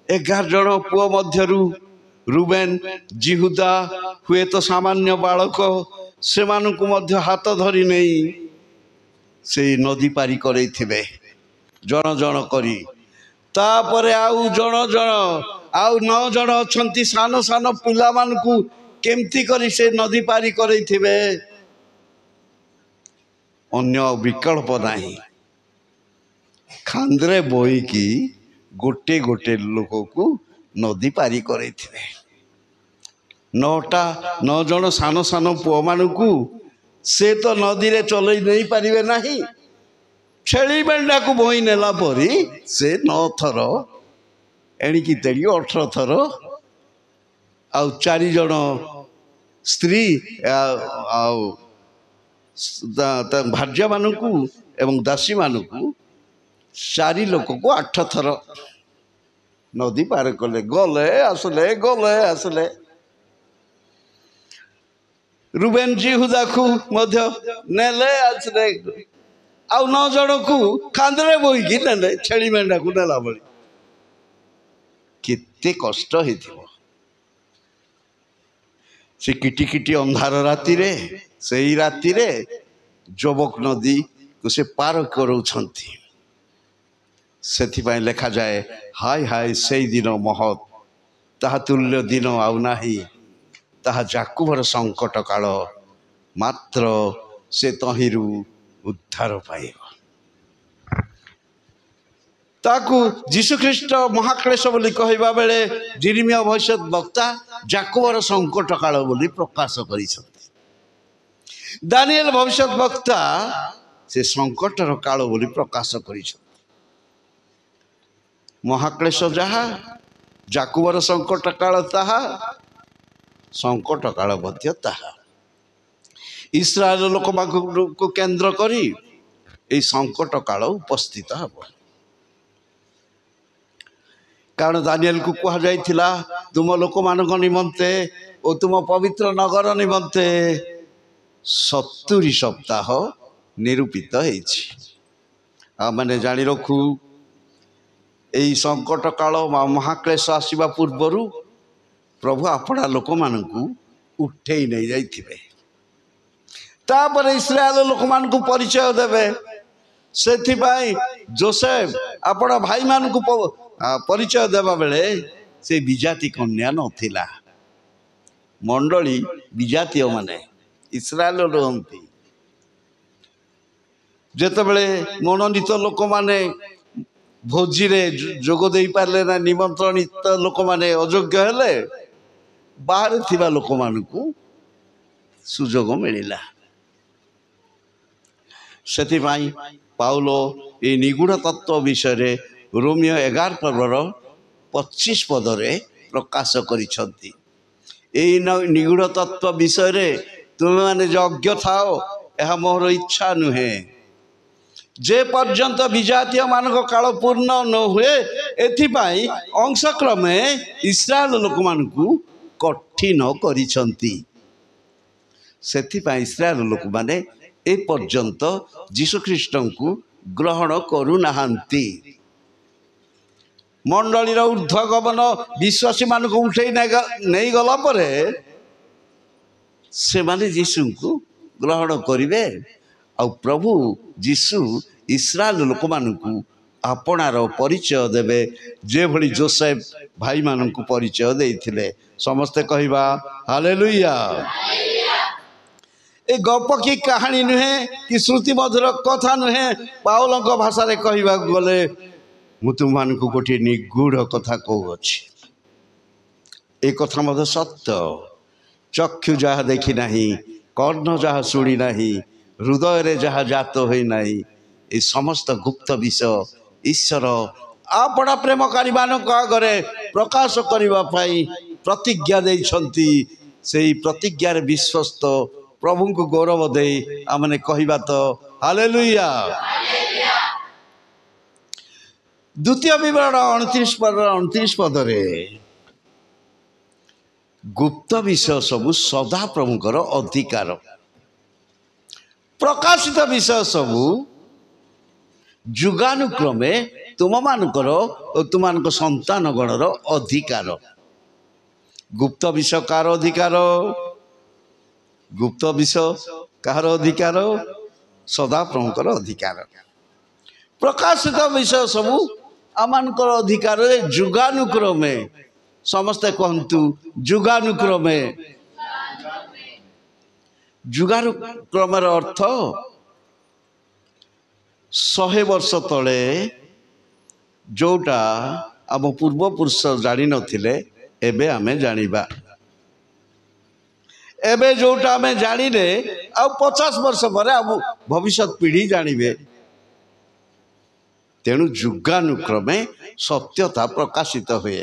C: 11 ଜଣ ପୁଅ ମଧ୍ୟରୁ ରୁବେନ, ଜିହୁଦା, ହୁଏତ ସାମାନ୍ୟ ବାଳକ, ସେମାନଙ୍କୁ ମଧ୍ୟ ହାତ ଧରି ନେଇ ସେଇ ନଦୀ ପାରି କରେଇଥିବେ ଜଣ ଜଣ କରି। ତାପରେ ଆଉ ଜଣ ଜଣ, ଆଉ 9 ଜଣ ଅଛନ୍ତି ସାନ ସାନ ପିଲାମାନଙ୍କୁ କେମିତି କରି ସେ ନଦୀ ପାରି କରେଇଥିବେ। ଅନ୍ୟ ବିକଳ୍ପ ନାହିଁ। ଖାନ୍ଦିରେ ବୋହିକି ଗୋଟେ ଗୋଟେ ଲୋକକୁ ନଦୀ ପାରି କରେଇଥିବେ। 9 ଜଣ ସାନ ସାନ ପୁଅମାନଙ୍କୁ ସେ ତ ନଦୀରେ ଚଲେଇ ନେଇ ପାରିବେ ନାହିଁ। ଛେଳି ମେଣ୍ଢାକୁ ବୋହି ନେଲା ପରି ସେ 9 ଥର, ଏଣିକି ତେଣିକି 18 ଥର, ଆଉ 4 ଜଣ ସ୍ତ୍ରୀ ଆଉ ଭାର୍ଯ୍ୟାମାନଙ୍କୁ ଏବଂ ଦାସୀମାନଙ୍କୁ 4 ଲୋକକୁ 8 ଥର ନଦୀ ପାର କଲେ। ଗଲେ ଆସିଲେ। ରୁବେନ ଜିହୁଦାକୁ ମଧ୍ୟ ନେଲେ, ଆସିଲେ। ଆଉ 9 ଜଣକୁ କାନ୍ଧରେ ବୋହିକି ନେଲେ, ଛେଳି ମେଣ୍ଢାକୁ ନେଲା ଭଳି। କେତେ କଷ୍ଟ ହେଇଥିବ। ସେ କିଟି କିଟି ଅନ୍ଧାର ରାତିରେ, ସେଇ ରାତିରେ ଜୋବକ ନଦୀକୁ ସେ ପାର କରୁଛନ୍ତି। ସେଥିପାଇଁ ଲେଖାଯାଏ, ହାୟ ହାୟ ସେଇ ଦିନ ମହତ୍, ତାହା ତୁଲ୍ୟ ଦିନ ଆଉ ନାହିଁ। ତାହା ଯାକୁବର ସଙ୍କଟ କାଳ, ମାତ୍ର ସେ ତହିଁରୁ ଉଦ୍ଧାର ପାଇବ। ତାକୁ ଯୀଶୁଖ୍ରୀଷ୍ଟ ମହାକ୍ଲେଶ ବୋଲି କହିବା ବେଳେ ଯିରିମିୟ ଭବିଷ୍ୟତ ବକ୍ତା ଯାକୁବର ସଙ୍କଟ କାଳ ବୋଲି ପ୍ରକାଶ କରିଛନ୍ତି। ଦାନିଏଲ ଭବିଷ୍ୟତ ବକ୍ତା ସେ ସଙ୍କଟର କାଳ ବୋଲି ପ୍ରକାଶ କରିଛନ୍ତି। ମହାକ୍ଲେଶ ଯାହା, ଯାକୁବର ସଙ୍କଟ କାଳ ତାହା, ସଙ୍କଟ କାଳ ମଧ୍ୟ ତାହା। ଇସ୍ରାଏଲ ଲୋକମାନଙ୍କୁ କେନ୍ଦ୍ର କରି ଏହି ସଙ୍କଟ କାଳ ଉପସ୍ଥିତ ହେବ। କାରଣ ଦାନିଏଲକୁ କୁହାଯାଇଥିଲା, ତୁମ ଲୋକମାନଙ୍କ ନିମନ୍ତେ ଓ ତୁମ ପବିତ୍ର ନଗର ନିମନ୍ତେ 70 ସପ୍ତାହ ନିରୂପିତ ହେଇଛି। ଆମମାନେ ଜାଣି ରଖୁ, ଏହି ସଙ୍କଟ କାଳ ମହାକ୍ଲେଶ ଆସିବା ପୂର୍ବରୁ ପ୍ରଭୁ ଆପଣା ଲୋକମାନଙ୍କୁ ଉଠେଇ ନେଇ ଯାଇଥିବେ। तापर इस्राएल लोक मान को परिचय देवे से जोसेफ आपण भाई मान को परिचय देवा बेले से विजाति कन्या नथिला मंडली विजातीय माने इस्राएल रहती जेते बेले मनोनीत लोक माने भोजी रे जोग दे पारले ना निमंत्रणित लोक माने अयोग्य हेले बाहर थिबा लोक मान को सुजोग मिलिला सेथिपाई पाउलो ए निगूढ़ तत्व विषय रोमियो 11 पर्वर 25 पदरे प्रकाश करिसंती ए निगूढ़ तत्व विषय तुमे माने यज्ञ थाओ यह मोर इच्छा नुहे जे पर्यंत विजातीय मानक काल पूर्ण न हुए एथिपाई अंशक्रमे इस्राएल लोक मानकु कठिन करिसंती सेथिपाई इस्राएल लोक माने ए पर्यंत जीशु ख्रीष्ट को ग्रहण करू नाहांती मंडलीर ऊर्ध्वगमन विश्वासी मान को उठे नहीं गला परे से माने जीशु को ग्रहण करिवे आ प्रभु जीशु इस्राएल लोक मान को आपणार परिचय देवे जे भली जोसेफ भाई मान को परिचय देइथिले समस्ते कहवा हालेलुया ए गप की कहानी नुहे कि श्रुति मधुर कथा नुहे पाउल भाषा रे कहवा गले मु तुम मान को गोटे निगूढ़ कथा कहूँगी ए कथा मत सत्य चक्षु जहाँ देखी नाही कर्ण जहाँ शुणी नाही हृदय रे जहाँ जात होई नाही ए समस्त गुप्त विषय ईश्वर आपड़ा प्रेमकारी मानक आगे प्रकाश करने प्रतिज्ञा देइछंती सेही प्रतिज्ञार विश्वस्त प्रभु को गौरव दे आमने कहवा तो हालेलुया द्वितीय विवरण 29 पदरे गुप्त विषय सबु सदा प्रभुकर अधिकार प्रकाशित विषय सबु जुगानुक्रमे तुम मानकर और तुम मान संतान गणर अधिकार गुप्त विषय कार अधिकार गुप्त विषय कार अधिकार सदा प्रभुकर अधिकार प्रकाशित विषय सबू आमानकर अधिकार जुगानुक्रमे समस्ते कहतु जुगानुक्रमे जुगानुक्रमर अर्थ 100 वर्ष तले जोटा आम पूर्वपुरुष जानी नथिले एबे आमे जानिबा एबे जोटा आमे जानिले आ 50 वर्ष पर भविष्य पीढ़ी जानिबे तेणु जुगानुक्रमे सत्यता प्रकाशित हुए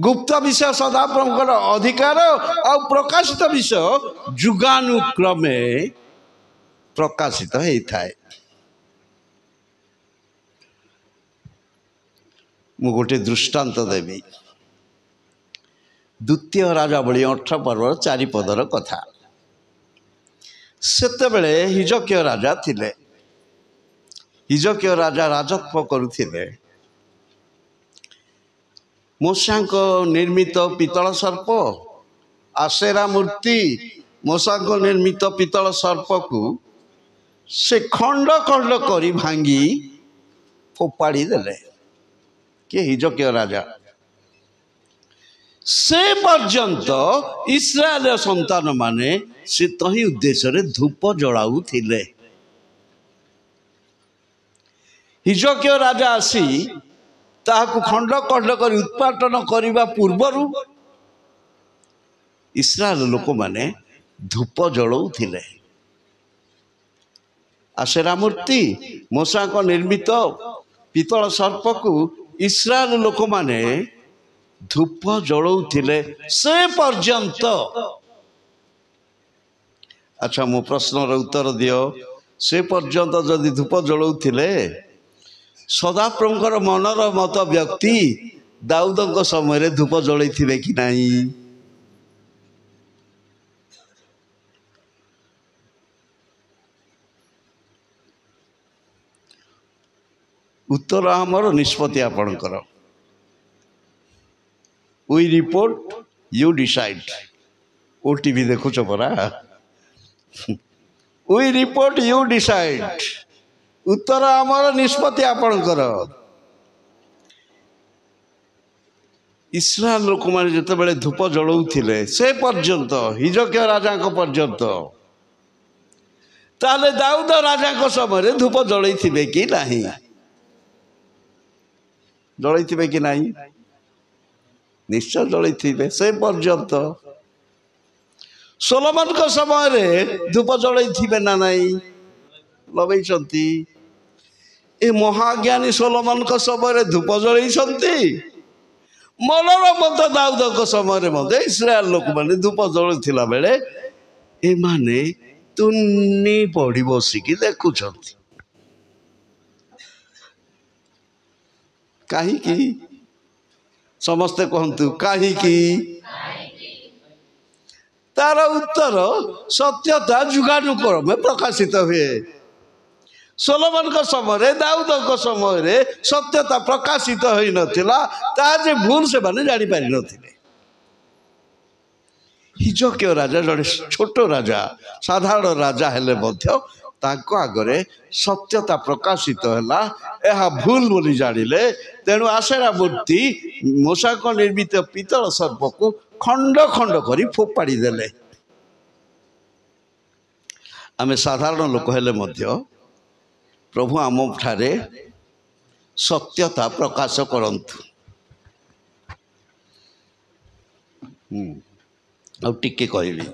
C: गुप्त विषय सदा प्रभुकर अधिकार और प्रकाशित विषय जुगानुक्रमे प्रकाशित होता है मु गोटे दृष्टांत देवी द्वितीय राजावली 18 पर्व 4 पदर कथा सेते बेले हिजकिया राजा थिले हिजकिया राजा राजत्व करुथिले मूसा निर्मित पितल सर्प आसेरा मूर्ति मूसा निर्मित पितल सर्प को से खंड खंड करी भांगी फोपाड़ी देले के हिजकिया राजा से पर्यंत इस्राएल संतान माने से तही उद्देश्य रे धूप जलाऊ थिले हिजकिया राजा आसी ताहाकु खंड खंड कर उत्पादन करने पूर्वर इस्राएल लोक माने धूप जलाऊ थिले आसेरा मूर्ति मूसा निर्मित पितल सर्प को इस्राएल लोक माने धूप जलाऊ थिले से पर्यंत अच्छा मो प्रश्न उत्तर दियो से पर्यंत जदि धूप जलाऊ थिले सदा प्रभुकर मनर मत व्यक्ति दाऊद समय धूप जलई थे कि नहीं उत्तर आमर निष्पत्ति आपणकर we report you decide OTV देखुच परा वी रिपोर्ट यू डिसाइड उत्तर आमर निष्पत्ति आपणकर इस्राएल लोक मैंने जिते धूप जलाऊे से पर्यंत हिजकिया राजा पर्यंत ताले दाऊद राजा समय धूप जलई कि नहीं जलई कि नहीं निश्चय जलई से पर्यंत सोलोमन को समय धूप जलई ना नहीं लगे ए महाज्ञानी सोलोमन को समय धूप जलई मनोरम दाऊद को समय इस्राएल लोक मैंने धूप जलुला बेले एमाने तुन्नी पढ़ी बसिकी देखुं कहीं समस्ते कहतु कहीं तार उत्तर सत्यता जुगानुक्रमे प्रकाशित हुए सोलोमन को समय दाऊद को समय सत्यता प्रकाशित हो नथिला ताजे भूल से माने जानी पारि नथिले हिजकिया राजा जड़े छोट राजा साधारण राजा हेले मध्य ताको आगरे सत्यता प्रकाशित हैला एहा भूल बोली जानिले तेणु आशेरा मूर्ति मूसा को निर्मित पीतल सर्प को खंड खंड करी फोपाड़ी देले आमे साधारण लोक हेले मध्य प्रभु आम ठारे सत्यता प्रकाश करंतु आ टिके कहली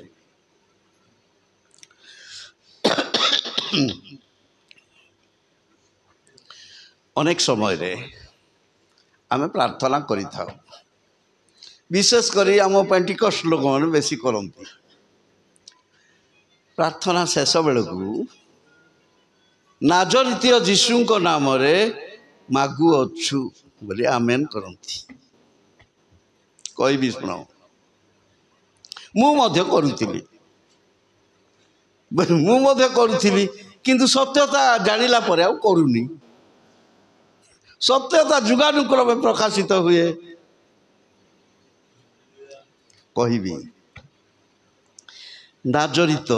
C: अनेक समय रे आमे प्रार्थना करि थाउ विशेष करी आम पेंटिकस्ट लोक मैंने बेसी करती प्रार्थना शेष बेलू नाजरीतीय जीशु को नाम रे मागु अच्छु बोली आमेन करती कहि शुण करुली किंतु सत्यता जानिला परे आउ करूनी सत्यता जुगानुक्रमे प्रकाशित हुए कहिबी नाजरीत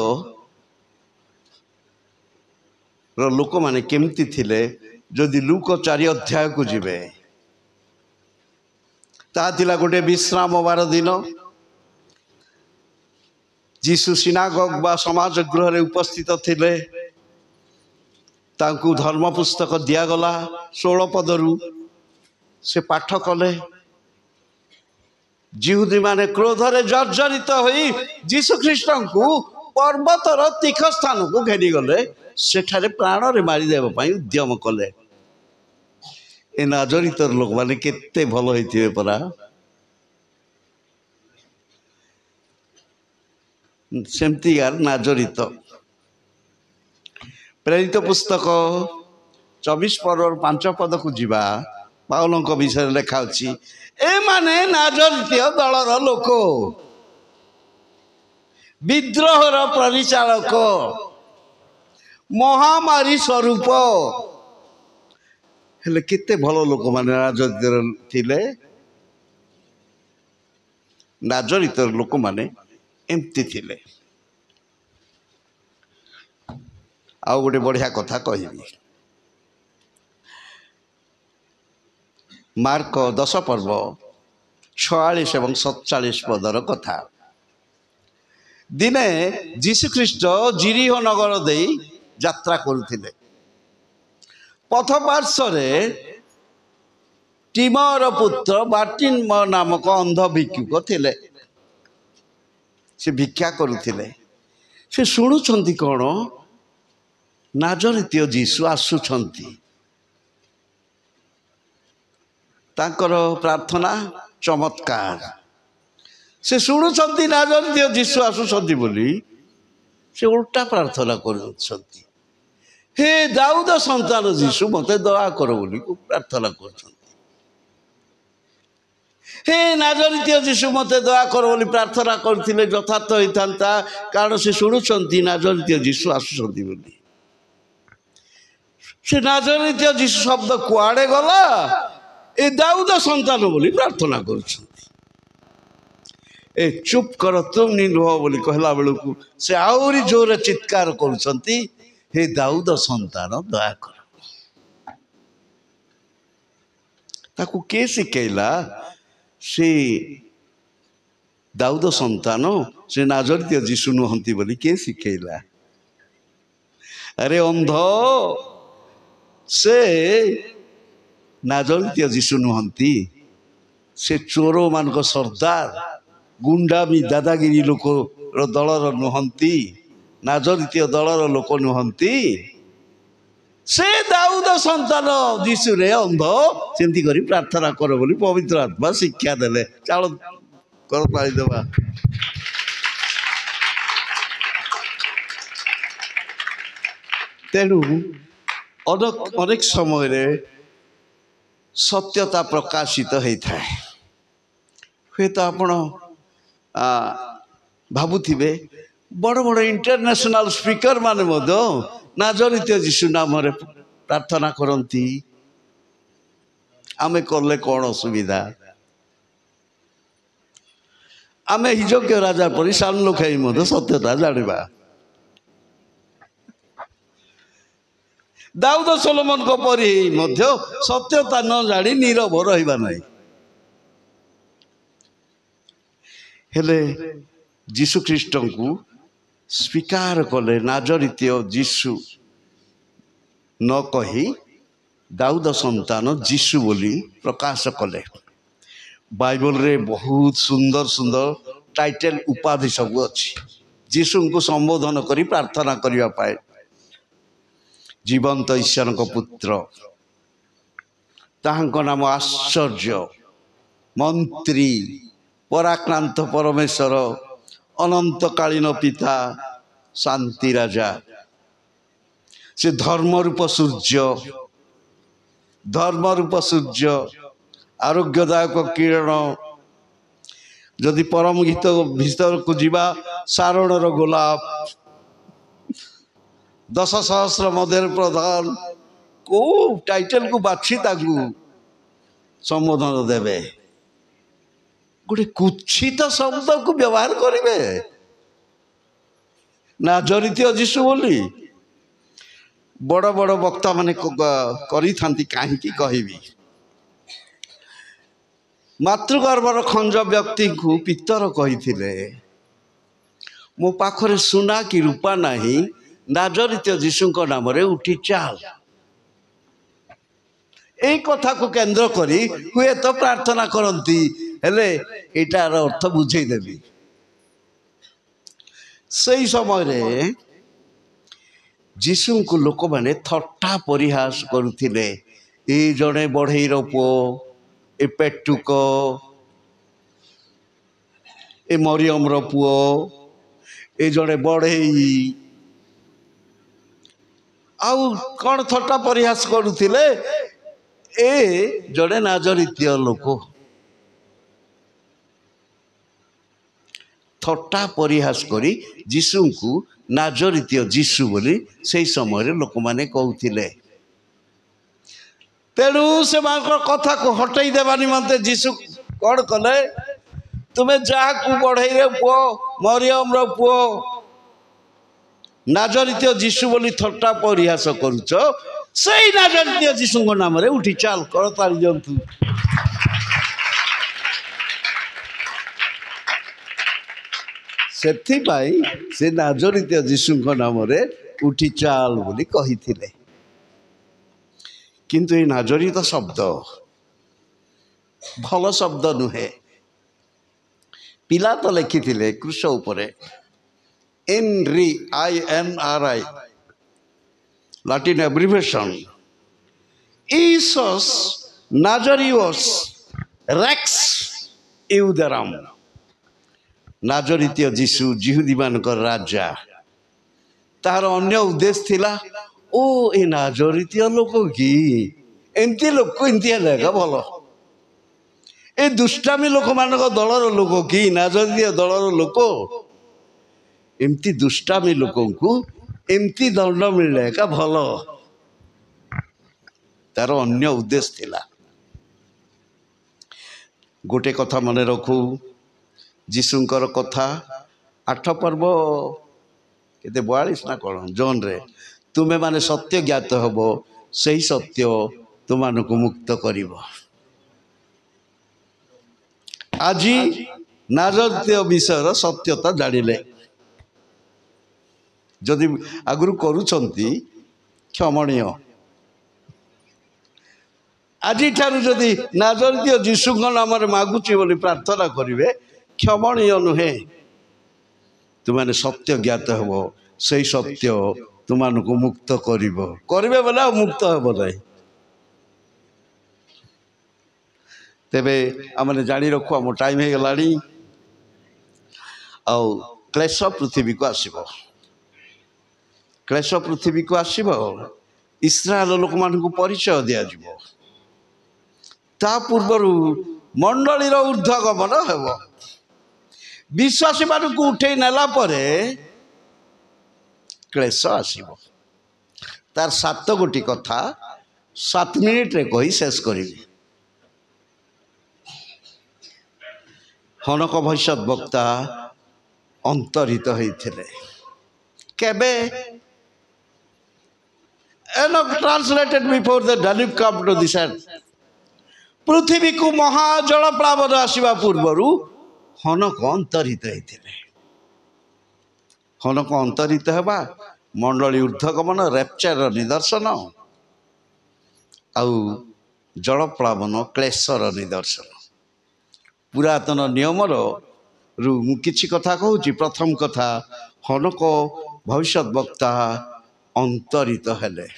C: लोक माने केमती थिले जदि लूक 4 अध्याय को जिबे ता थिला गोटे विश्राम बार दिन जीशु सिनागोग बा समाज गृह रे उपस्थित थिले तांकु धर्म पुस्तक दियागला 16 पदरू से पाठ कले जिहुदी माने क्रोधरे जर्जरित होई जीशु ख्रीष्ट को पर्वतर तीख स्थान को घेरी गले सेठारे प्राण रे मारी देव पई उद्यम कले ए नाजरीत लोक माने केते भलो होइथिबे परा सेमती यार नाजरीत प्रेरित पुस्तक 24 पदर 5 पद को जीवा पाउलों विषय लिखा अच्छी ए माने नाजरीतीय दलर लोक विद्रोहर परिचालक महामारी स्वरूप हेले केते भलो लोक माने नाजरीत थिले नाजरीत लोक माने एमती थिले आउ गोटे बढ़िया कथा कहबी मार्क 10 पर्व 46 एवं 47 पदर कथा दिने जीशु ख्रीष्ट जिरिहो नगर दे यात्रा करुथिले पथ पार्श्व टिमर पुत्र बार्टिन नामक अंध भिक्षुक थिले से भिक्षा करुथिले से शुणुछंती कौन नाजरीतीय जीशु आसुछंती तांकर प्रार्थना चमत्कार से शुणुछंती नाजरीतीय जीशु आसुछंती बोली से उल्टा प्रार्थना करुछंती हे दाऊद संतान जीशु मते दया कर बोली प्रार्थना कर हे नाजरीतीय जीशु मते दया कर बोली प्रार्थना करथिले यथार्थ होइतांता कारण से शुणुछंती नाजरीतीय जीशु आसुछंती बोली से नाजरीतीय जीशु शब्द कुआड़े गला ए दाऊद संतान बोली प्रार्थना करुछंती ए चुप कर तुम नहीं रुह बोली कहला बेलू से आहरी जोर चित्कार करुछंती हे दाऊद संतान दया कर ताकू के शिखेला से दाऊद संतान से नाजरित जीशु नुहंती बोली के शिखेला अरे अंध से नाजरित जीशु नुहंती से चोर मान सरदार गुंडामी दादागिरी लोक दलर नुहंती नाजरित दलर लोक नुहंती से दाऊद संतान जीशु रे अंध सेमती करी प्रार्थना कर बोली पवित्र आत्मा शिक्षा देले चल कर पाई देबा तेणु अनेक समय रे सत्यता प्रकाशित होता है हे तो आपण भावुथिबे बड़ बड़ इंटरनेशनल स्पीकर माने मध्य नाजरित जीशु नाम रे प्रार्थना करती आमे करले कौन असुविधा आमे हिजोग्य राजा परी सान लोक मध्य सत्यता जानिबा दाऊद सोलोमन को परी मध्य सत्यता न जानी नीरव रहिबा नहीं हेले जीशु ख्रीष्ट को स्वीकार कले नाजरित जीशु न कही दाऊद संतान जीशु बोली प्रकाश कले बाइबल रे बहुत सुंदर सुंदर टाइटल उपाधि सब अच्छी जीशु को संबोधन करी प्रार्थना करने पाए जीवंत ईश्वर को पुत्र ताहांको नाम आश्चर्य मंत्री पराक्रांत परमेश्वर अनंतकालीन पिता शांति राजा से धर्मरूप सूर्य आरोग्यदायक किरण जदि परम गीत भीतर को जीवा सारणर गोलाप 10,000 मध्य प्रधान को टाइटल को बाछी ताकू संबोधन देवे गोटे कुत्सित शब्द को व्यवहार करेंगे नाजरित जीशु बोली बड़ बड़ वक्ता माने करी कहीं कहबी मातृगर्भर खंज व्यक्ति को पितर कही मो पाखरे सुना कि रूपा नहीं नाजरित जीशु नाम रे उठी चाल यही कथा को केंद्र करी हुए तो प्रार्थना करती हेले एटार अर्थ बुझेदेवी से समय रे जीशु को लोक माने थट्टा परिहास करुथिले ए जड़े बढ़ईर पुओ ए पेटुक ए मरियम पुओ ए जड़े बढ़ई आउ कौन थट्टा परिहास करुथिले ए जड़े नाजरित लोक थट्टा परिहास करी जीशु को नाजरित जीशु बोली से समय लोक माने कहूथिले तेणु से कथा को हटई देवा निमंते जीशु कौन कले तुम्हें जहा को बढ़ई पुओ मरियम पुओ नाजरित जीशु बोली थट्टा परिहास करुच से नाजरित जीशु नाम रे उठी चाल कर ताली जंतु से नाजरित जीशु नाम रे उठी चाल बोली कही थिले किंतु ये नाजरित शब्द भल शब्द नुहे पिला तो लिखी थिले क्रूस उपरे INRI Latin abbreviation Isos Nazarios Rex Euderam नाजरित जीशु जिहुदी मान राजा तार अन्य उद्देश्य थिला ओ ए नाजरित लोक कि एमती लोक एमती भल ए दुष्टामी लोक मान दलर लोक कि नाजरित दलर लोक एमती दुष्टामी लोक को एमती दंड मिले का भल तार अन्य उद्देश्य थिला गोटे कथा मन रखू ଯୀଶୁଙ୍କର କଥା 8 पर्व କେତେ 42 ନା କ'ଣ ଜୋନ୍ରେ ତୁମେମାନେ ସତ୍ୟ ଜ୍ଞାତ ହେବ ସେହି ସତ୍ୟ ତୁମମାନଙ୍କୁ ମୁକ୍ତ କରିବ। ଆଜି ନାଜରୀୟ ବିଷୟର ସତ୍ୟତା ଜାଣିଲେ ଯଦି ଆଗରୁ କରୁଛନ୍ତି କ୍ଷମଣୀୟ। ଆଜିଠାରୁ ଯଦି ନାଜରୀୟ ଯୀଶୁଙ୍କ ନାମରେ ମାଗୁଛି ବୋଲି ପ୍ରାର୍ଥନା କରିବେ କ୍ଷମଣୀୟ ନୁହେଁ। ତୁମାନେ ସତ୍ୟ ଜ୍ଞାତ ହେବ ସେହି ସତ୍ୟ ତୁମମାନଙ୍କୁ ମୁକ୍ତ କରିବ। କରିବେ ବୋଲେ ଆଉ ମୁକ୍ତ ହେବ ନାହିଁ। ତେବେ ଆମେ ଜାଣି ରଖୁ ଆମ ଟାଇମ୍ ହେଇଗଲାଣି। ଆଉ କ୍ଲେଶ ପୃଥିବୀକୁ ଆସିବ। କ୍ଲେଶ ପୃଥିବୀକୁ ଆସିବ। ଇସ୍ରାଏଲ ଲୋକମାନଙ୍କୁ ପରିଚୟ ଦିଆଯିବ। ତା ପୂର୍ବରୁ ମଣ୍ଡଳୀର ଊର୍ଦ୍ଧ୍ୱଗମନ ହେବ। ବିଶ୍ୱାସୀମାନଙ୍କୁ ଉଠେଇ ନେଲା ପରେ କ୍ଲେଶ ଆସିବ। ତାର 7 ଗୋଟି କଥା 7 ମିନିଟରେ କହି ଶେଷ କରିବି। ହନକ ଭବିଷ୍ୟତ ବକ୍ତା ଅନ୍ତରିତ ହୋଇଥିଲେ କେବେ? Enoch translated before the Danube come to this earth. ପୃଥିବୀକୁ ମହାଜଳ ପ୍ଳାବନ ଆସିବା ପୂର୍ବରୁ ହନକ ଅନ୍ତରିତ ହୋଇଥିଲେ। ହନକ ଅନ୍ତରିତ ହେବା ମଣ୍ଡଳୀ ଊର୍ଦ୍ଧ୍ୱଗମନ ରେପ୍ଚରର ନିଦର୍ଶନ ଆଉ ଜଳପ୍ଳାବନ କ୍ଲେଶର ନିଦର୍ଶନ। ପୁରାତନ ନିୟମର ମୁଁ କିଛି କଥା କହୁଛି। ପ୍ରଥମ କଥା ହନକ ଭବିଷ୍ୟତ ବକ୍ତା ଅନ୍ତରିତ ହେଲେ।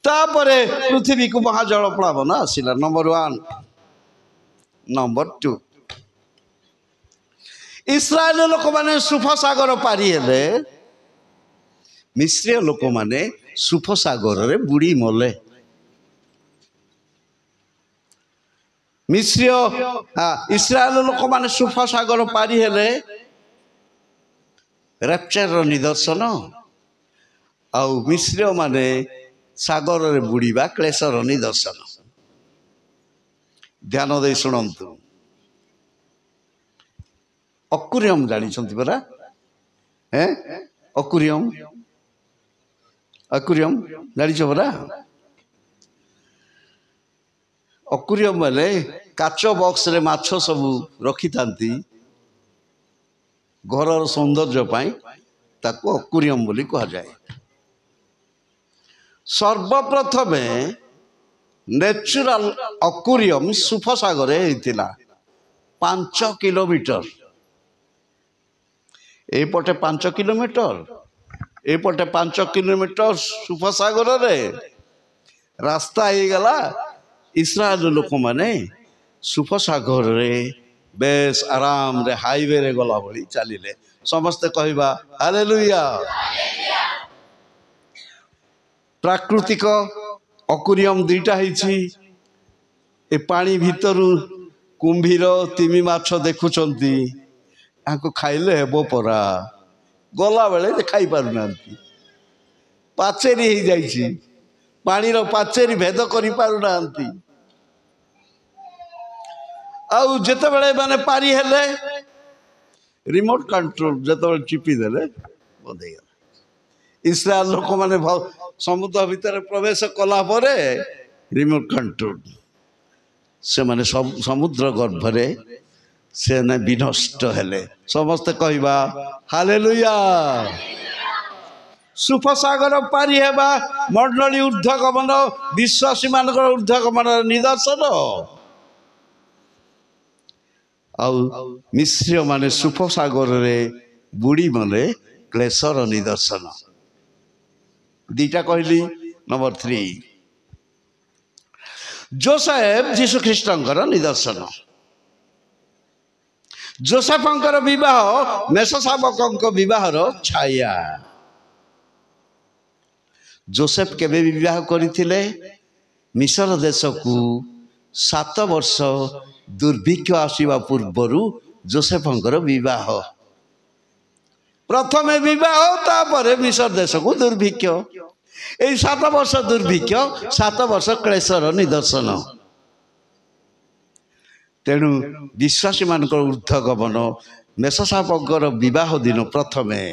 C: ତାପରେ ପୃଥିବୀକୁ ମହାଜଳ ପ୍ଳାବନ ଆସିଲା। ନମ୍ବର 1। ନମ୍ବର 2 ଇସ୍ରାଏଲ ଲୋକମାନେ ସୁଫସାଗର ପାରି ହେଲେ ମିଶ୍ରୀୟ ଲୋକମାନେ ସୁଫସାଗରରେ ବୁଡ଼ି ମଲେ। ଇସ୍ରାଏଲ ଲୋକମାନେ ସୁଫସାଗର ପାରି ହେଲେ ରେପ୍ଚରର ନିଦର୍ଶନ ଆଉ ମିଶ୍ରୀୟ ମାନେ ସାଗରରେ ବୁଡ଼ିବା କ୍ଲେଶର ନିଦର୍ଶନ। ଧ୍ୟାନ ଦେଇ ଶୁଣନ୍ତୁ। ଅକୁରିୟମ ଜାଣିଛନ୍ତି ପରା? ଅକୁରିୟମ ଜାଣିଛ ପରା? ଅକୁରିୟମ ମାନେ କାଚ ବକ୍ସରେ ମାଛ ସବୁ ରଖିଥାନ୍ତି ଘରର ସୌନ୍ଦର୍ଯ୍ୟ ପାଇଁ। ତାକୁ ଅକୁରିୟମ ବୋଲି କୁହାଯାଏ। ସର୍ବପ୍ରଥମେ ନ୍ୟାଚୁରାଲ ଅକୁରିୟମ ସୁଫସାଗରରେ ହେଇଥିଲା। 5 କିଲୋମିଟର ଏପଟେ 5 କିଲୋମିଟର ଏପଟେ 5 କିଲୋମିଟର ସୁଫସାଗରରେ ରାସ୍ତା ହେଇଗଲା। ଇସ୍ରାଏଲ ଲୋକମାନେ ସୁଫସାଗରରେ ବେଶ ଆରାମରେ ହାଇୱେରେ ଗଲା ଭଳି ଚାଲିଲେ। ସମସ୍ତେ କହିବା ହାଲେଲୁୟା। ପ୍ରାକୃତିକ ଅକୁରିୟମ 2ଟା ହେଇଛି। ଏ ପାଣି ଭିତରୁ କୁମ୍ଭୀର ତିମି ମାଛ ଦେଖୁଛନ୍ତି। ତାଙ୍କୁ ଖାଇଲେ ହେବ ପରା। ଗଲାବେଳେ ଖାଇ ପାରୁନାହାନ୍ତି। ପାଚେରୀ ହେଇଯାଇଛି। ପାଣିର ପାଚେରୀ ଭେଦ କରିପାରୁନାହାନ୍ତି। ଆଉ ଯେତେବେଳେ ମାନେ ପାରି ହେଲେ ରିମୋଟ କଣ୍ଟ୍ରୋଲ ଯେତେବେଳେ ଚିପି ଦେଲେ ବନ୍ଦ ହେଇଗଲା। ଇସ୍ରାଏଲ ଲୋକମାନେ ସମୁଦ୍ର ଭିତରେ ପ୍ରବେଶ କଲା ପରେ ରିମୋଟ କଣ୍ଟ୍ରୋଲ ସେମାନେ ସମୁଦ୍ର ଗର୍ଭରେ ସେମାନେ ବିନଷ୍ଟ ହେଲେ। ସମସ୍ତେ କହିବା ହାଲେଲୁୟା। ସୁଫସାଗର ପାରି ହେବା ମଣ୍ଡଳୀ ଊର୍ଦ୍ଧ୍ୱଗମନ ବିଶ୍ୱାସୀ ମାନଙ୍କର ଊର୍ଦ୍ଧ୍ୱଗମନର ନିଦର୍ଶନ। ଆଉ ମିଶ୍ରୀୟ ମାନେ ସୁଫସାଗରରେ ବୁଡ଼ି ମଲେ କ୍ଲେଶର ନିଦର୍ଶନ। 2ଟା କହିଲି। ନମ୍ବର 3 ଯୋସେଫ ଯୀଶୁ ଖ୍ରୀଷ୍ଟଙ୍କର ନିଦର୍ଶନ। ଯୋସେଫଙ୍କର ବିବାହ ମେଷଶାବକଙ୍କ ବିବାହର ଛାୟା। ଯୋସେଫ କେବେ ବିବାହ କରିଥିଲେ? ମିଶର ଦେଶକୁ 7 ବର୍ଷ ଦୁର୍ଭିକ୍ଷ ଆସିବା ପୂର୍ବରୁ ଯୋସେଫଙ୍କର ବିବାହ। ପ୍ରଥମେ ବିବାହ ତାପରେ ମିଶର ଦେଶକୁ ଦୁର୍ଭିକ୍ଷ। এই 7 ବର୍ଷ ଦୁର୍ଭିକ୍ଷ 7 ବର୍ଷ କ୍ଲେଶର ନିଦର୍ଶନ। तेणु विश्वासी मान ऊर्ध्वगमन मेषशाबकर विवाह दिन प्रथमे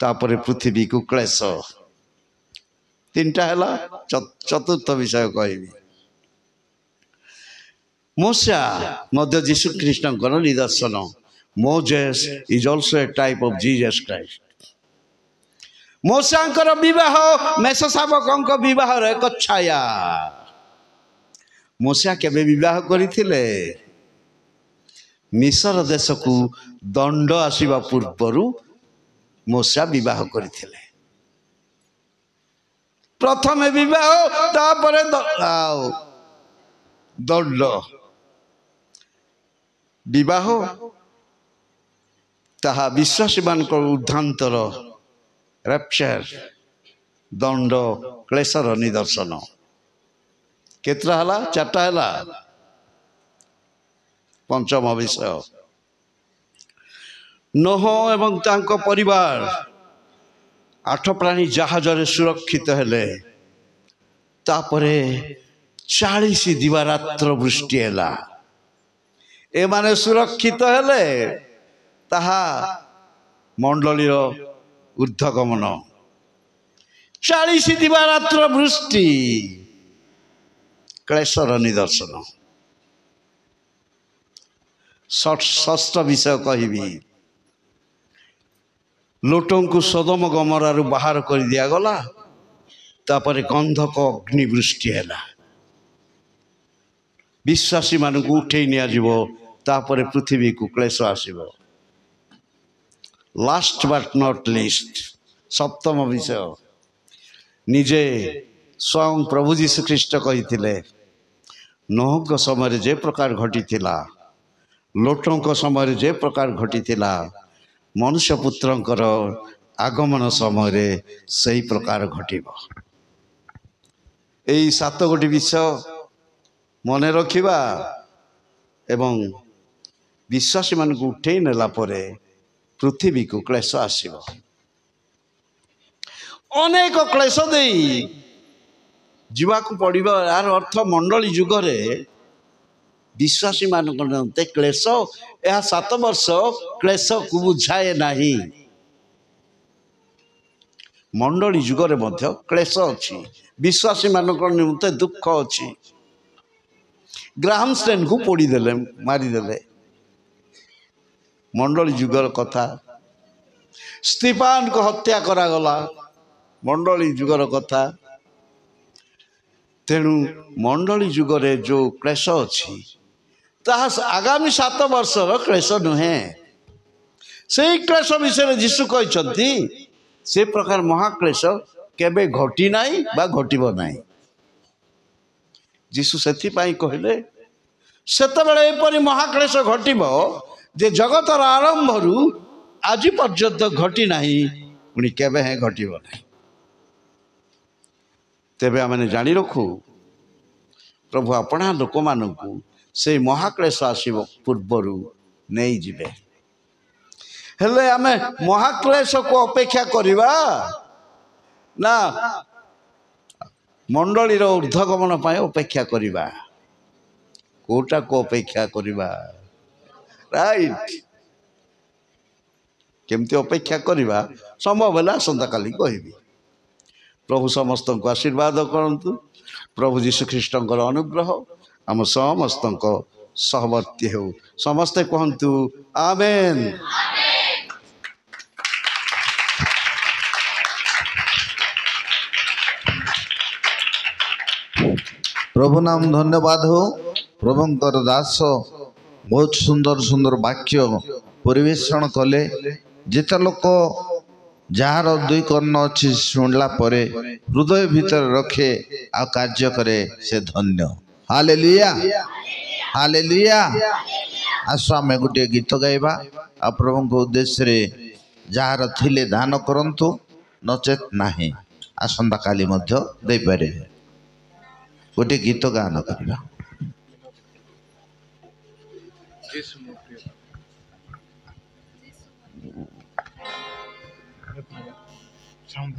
C: तापर पृथ्वी को क्लेश तीनटा है। चतुर्थ विषय कहबी मूसा मध्य जीशु ख्रीष्टर निदर्शन। Moses is also a type of Jesus Christ. मूसांकर विवाह मेषशाबकर विवाह एक छाया। मूसा केबे विवाह करथिले मिस्र देश को दंड आसीबा पूर्वरु मूसा विवाह करथिले। प्रथम विवाह तापर दंड विवाह ताहा विश्वासी मान ऊर्ध्वांतर रैप्चर दंड क्लेशर निदर्शन। केतरा हला चारटा हला। पंचम विषय नोह एवं तांको परिवार 8 प्राणी जहाज रे सुरक्षित हेले। तापरे 40 दिवारात्र वृष्टि हैला। ए माने सुरक्षित हेले ताहा मंडलीर ऊर्ध्वगमन। 40 दिवारात्र वृष्टि क्लेशर निदर्शन। षष्ठ विषय कहबी लोटों को सदम गमरारु बाहर कर दिया गला। तापर गंधक अग्निवृष्टि है। विश्वासी मान को उठे निया जीवो तापर पृथ्वी को क्लेश आसीबो। लास्ट बट नॉट लीस्ट सप्तम विषय निजे स्वयं प्रभु जीशु ख्रीष्ट कही नोह समय जे प्रकार घटी थिला लोटों समय जे प्रकार घटी थिला मनुष्य पुत्रंकर आगमन समय सही प्रकार घटिब। यही 7 गोटी विषय मन रखिबा एवं विश्वासी मान को उठे नेला परे पृथ्वी को क्लेश आसीब। अनेक क्लेश देई जीवा को पड़िबा। यार अर्थ मंडली जुगरे विश्वासी मान क्लेश यह 7 वर्ष क्लेश को बुझाए नाही। मंडली जुगरे मध्य क्लेश अच्छी विश्वासी मान निमंते दुख अच्छी। ग्राहम स्टेन को पोड़ी देले मारिदेले मंडली जुगर कथा। स्टीफान को हत्या करागला मंडली जुगर कथा। तेणु मंडली जुगरे जो क्लेश अच्छी ताहा आगामी 7 वर्षर क्लेश नुहे। से क्लेश विषय जीशु कहते से प्रकार महाक्लेश केबे घटी नाई बा घटिबो नाई। जीशु सेथि पाई कहले सेतबेले एपरि महाक्लेश घटिबो जे जगतर आरंभरू आज पर्यंत घटी नाही पुणी केबे हे घटिबो नाही। तेबे आमने जानी रखू प्रभु अपना लोक मानकू से महाक्लेश आसीब पूर्वरु नहीं जिबे। हेले आमे महाक्लेश को अपेक्षा करिबा ना मंडलीर ऊर्ध्वगमन पाए अपेक्षा करिबा। कोटा को अपेक्षा करिबा राइट केमती अपेक्षा करिबा संभव है आसंता काली कहबी। प्रभु समस्त को आशीर्वाद करंतु। प्रभु जीशु ख्रीष्टर अनुग्रह आम समस्त सहवर्ती हो समस्ते कहतु आमेन।
B: प्रभु नाम धन्यवाद हो। प्रभुंकर दास बहुत सुंदर सुंदर वाक्य परिवेषण कले। जिते लोक जार 2 कर्ण अच्छी शुणला परे हृदय भीतर रखे आ कार्य करे से धन्य। Hallelujah hallelujah. आस आम गोटे गीत गाइबा आ प्रभु उद्देश्य रे जार थिले दान करंतु नचेत नाही आसंता काली मध्य दे पारे। गोटे गीत गान करबा।
A: Sound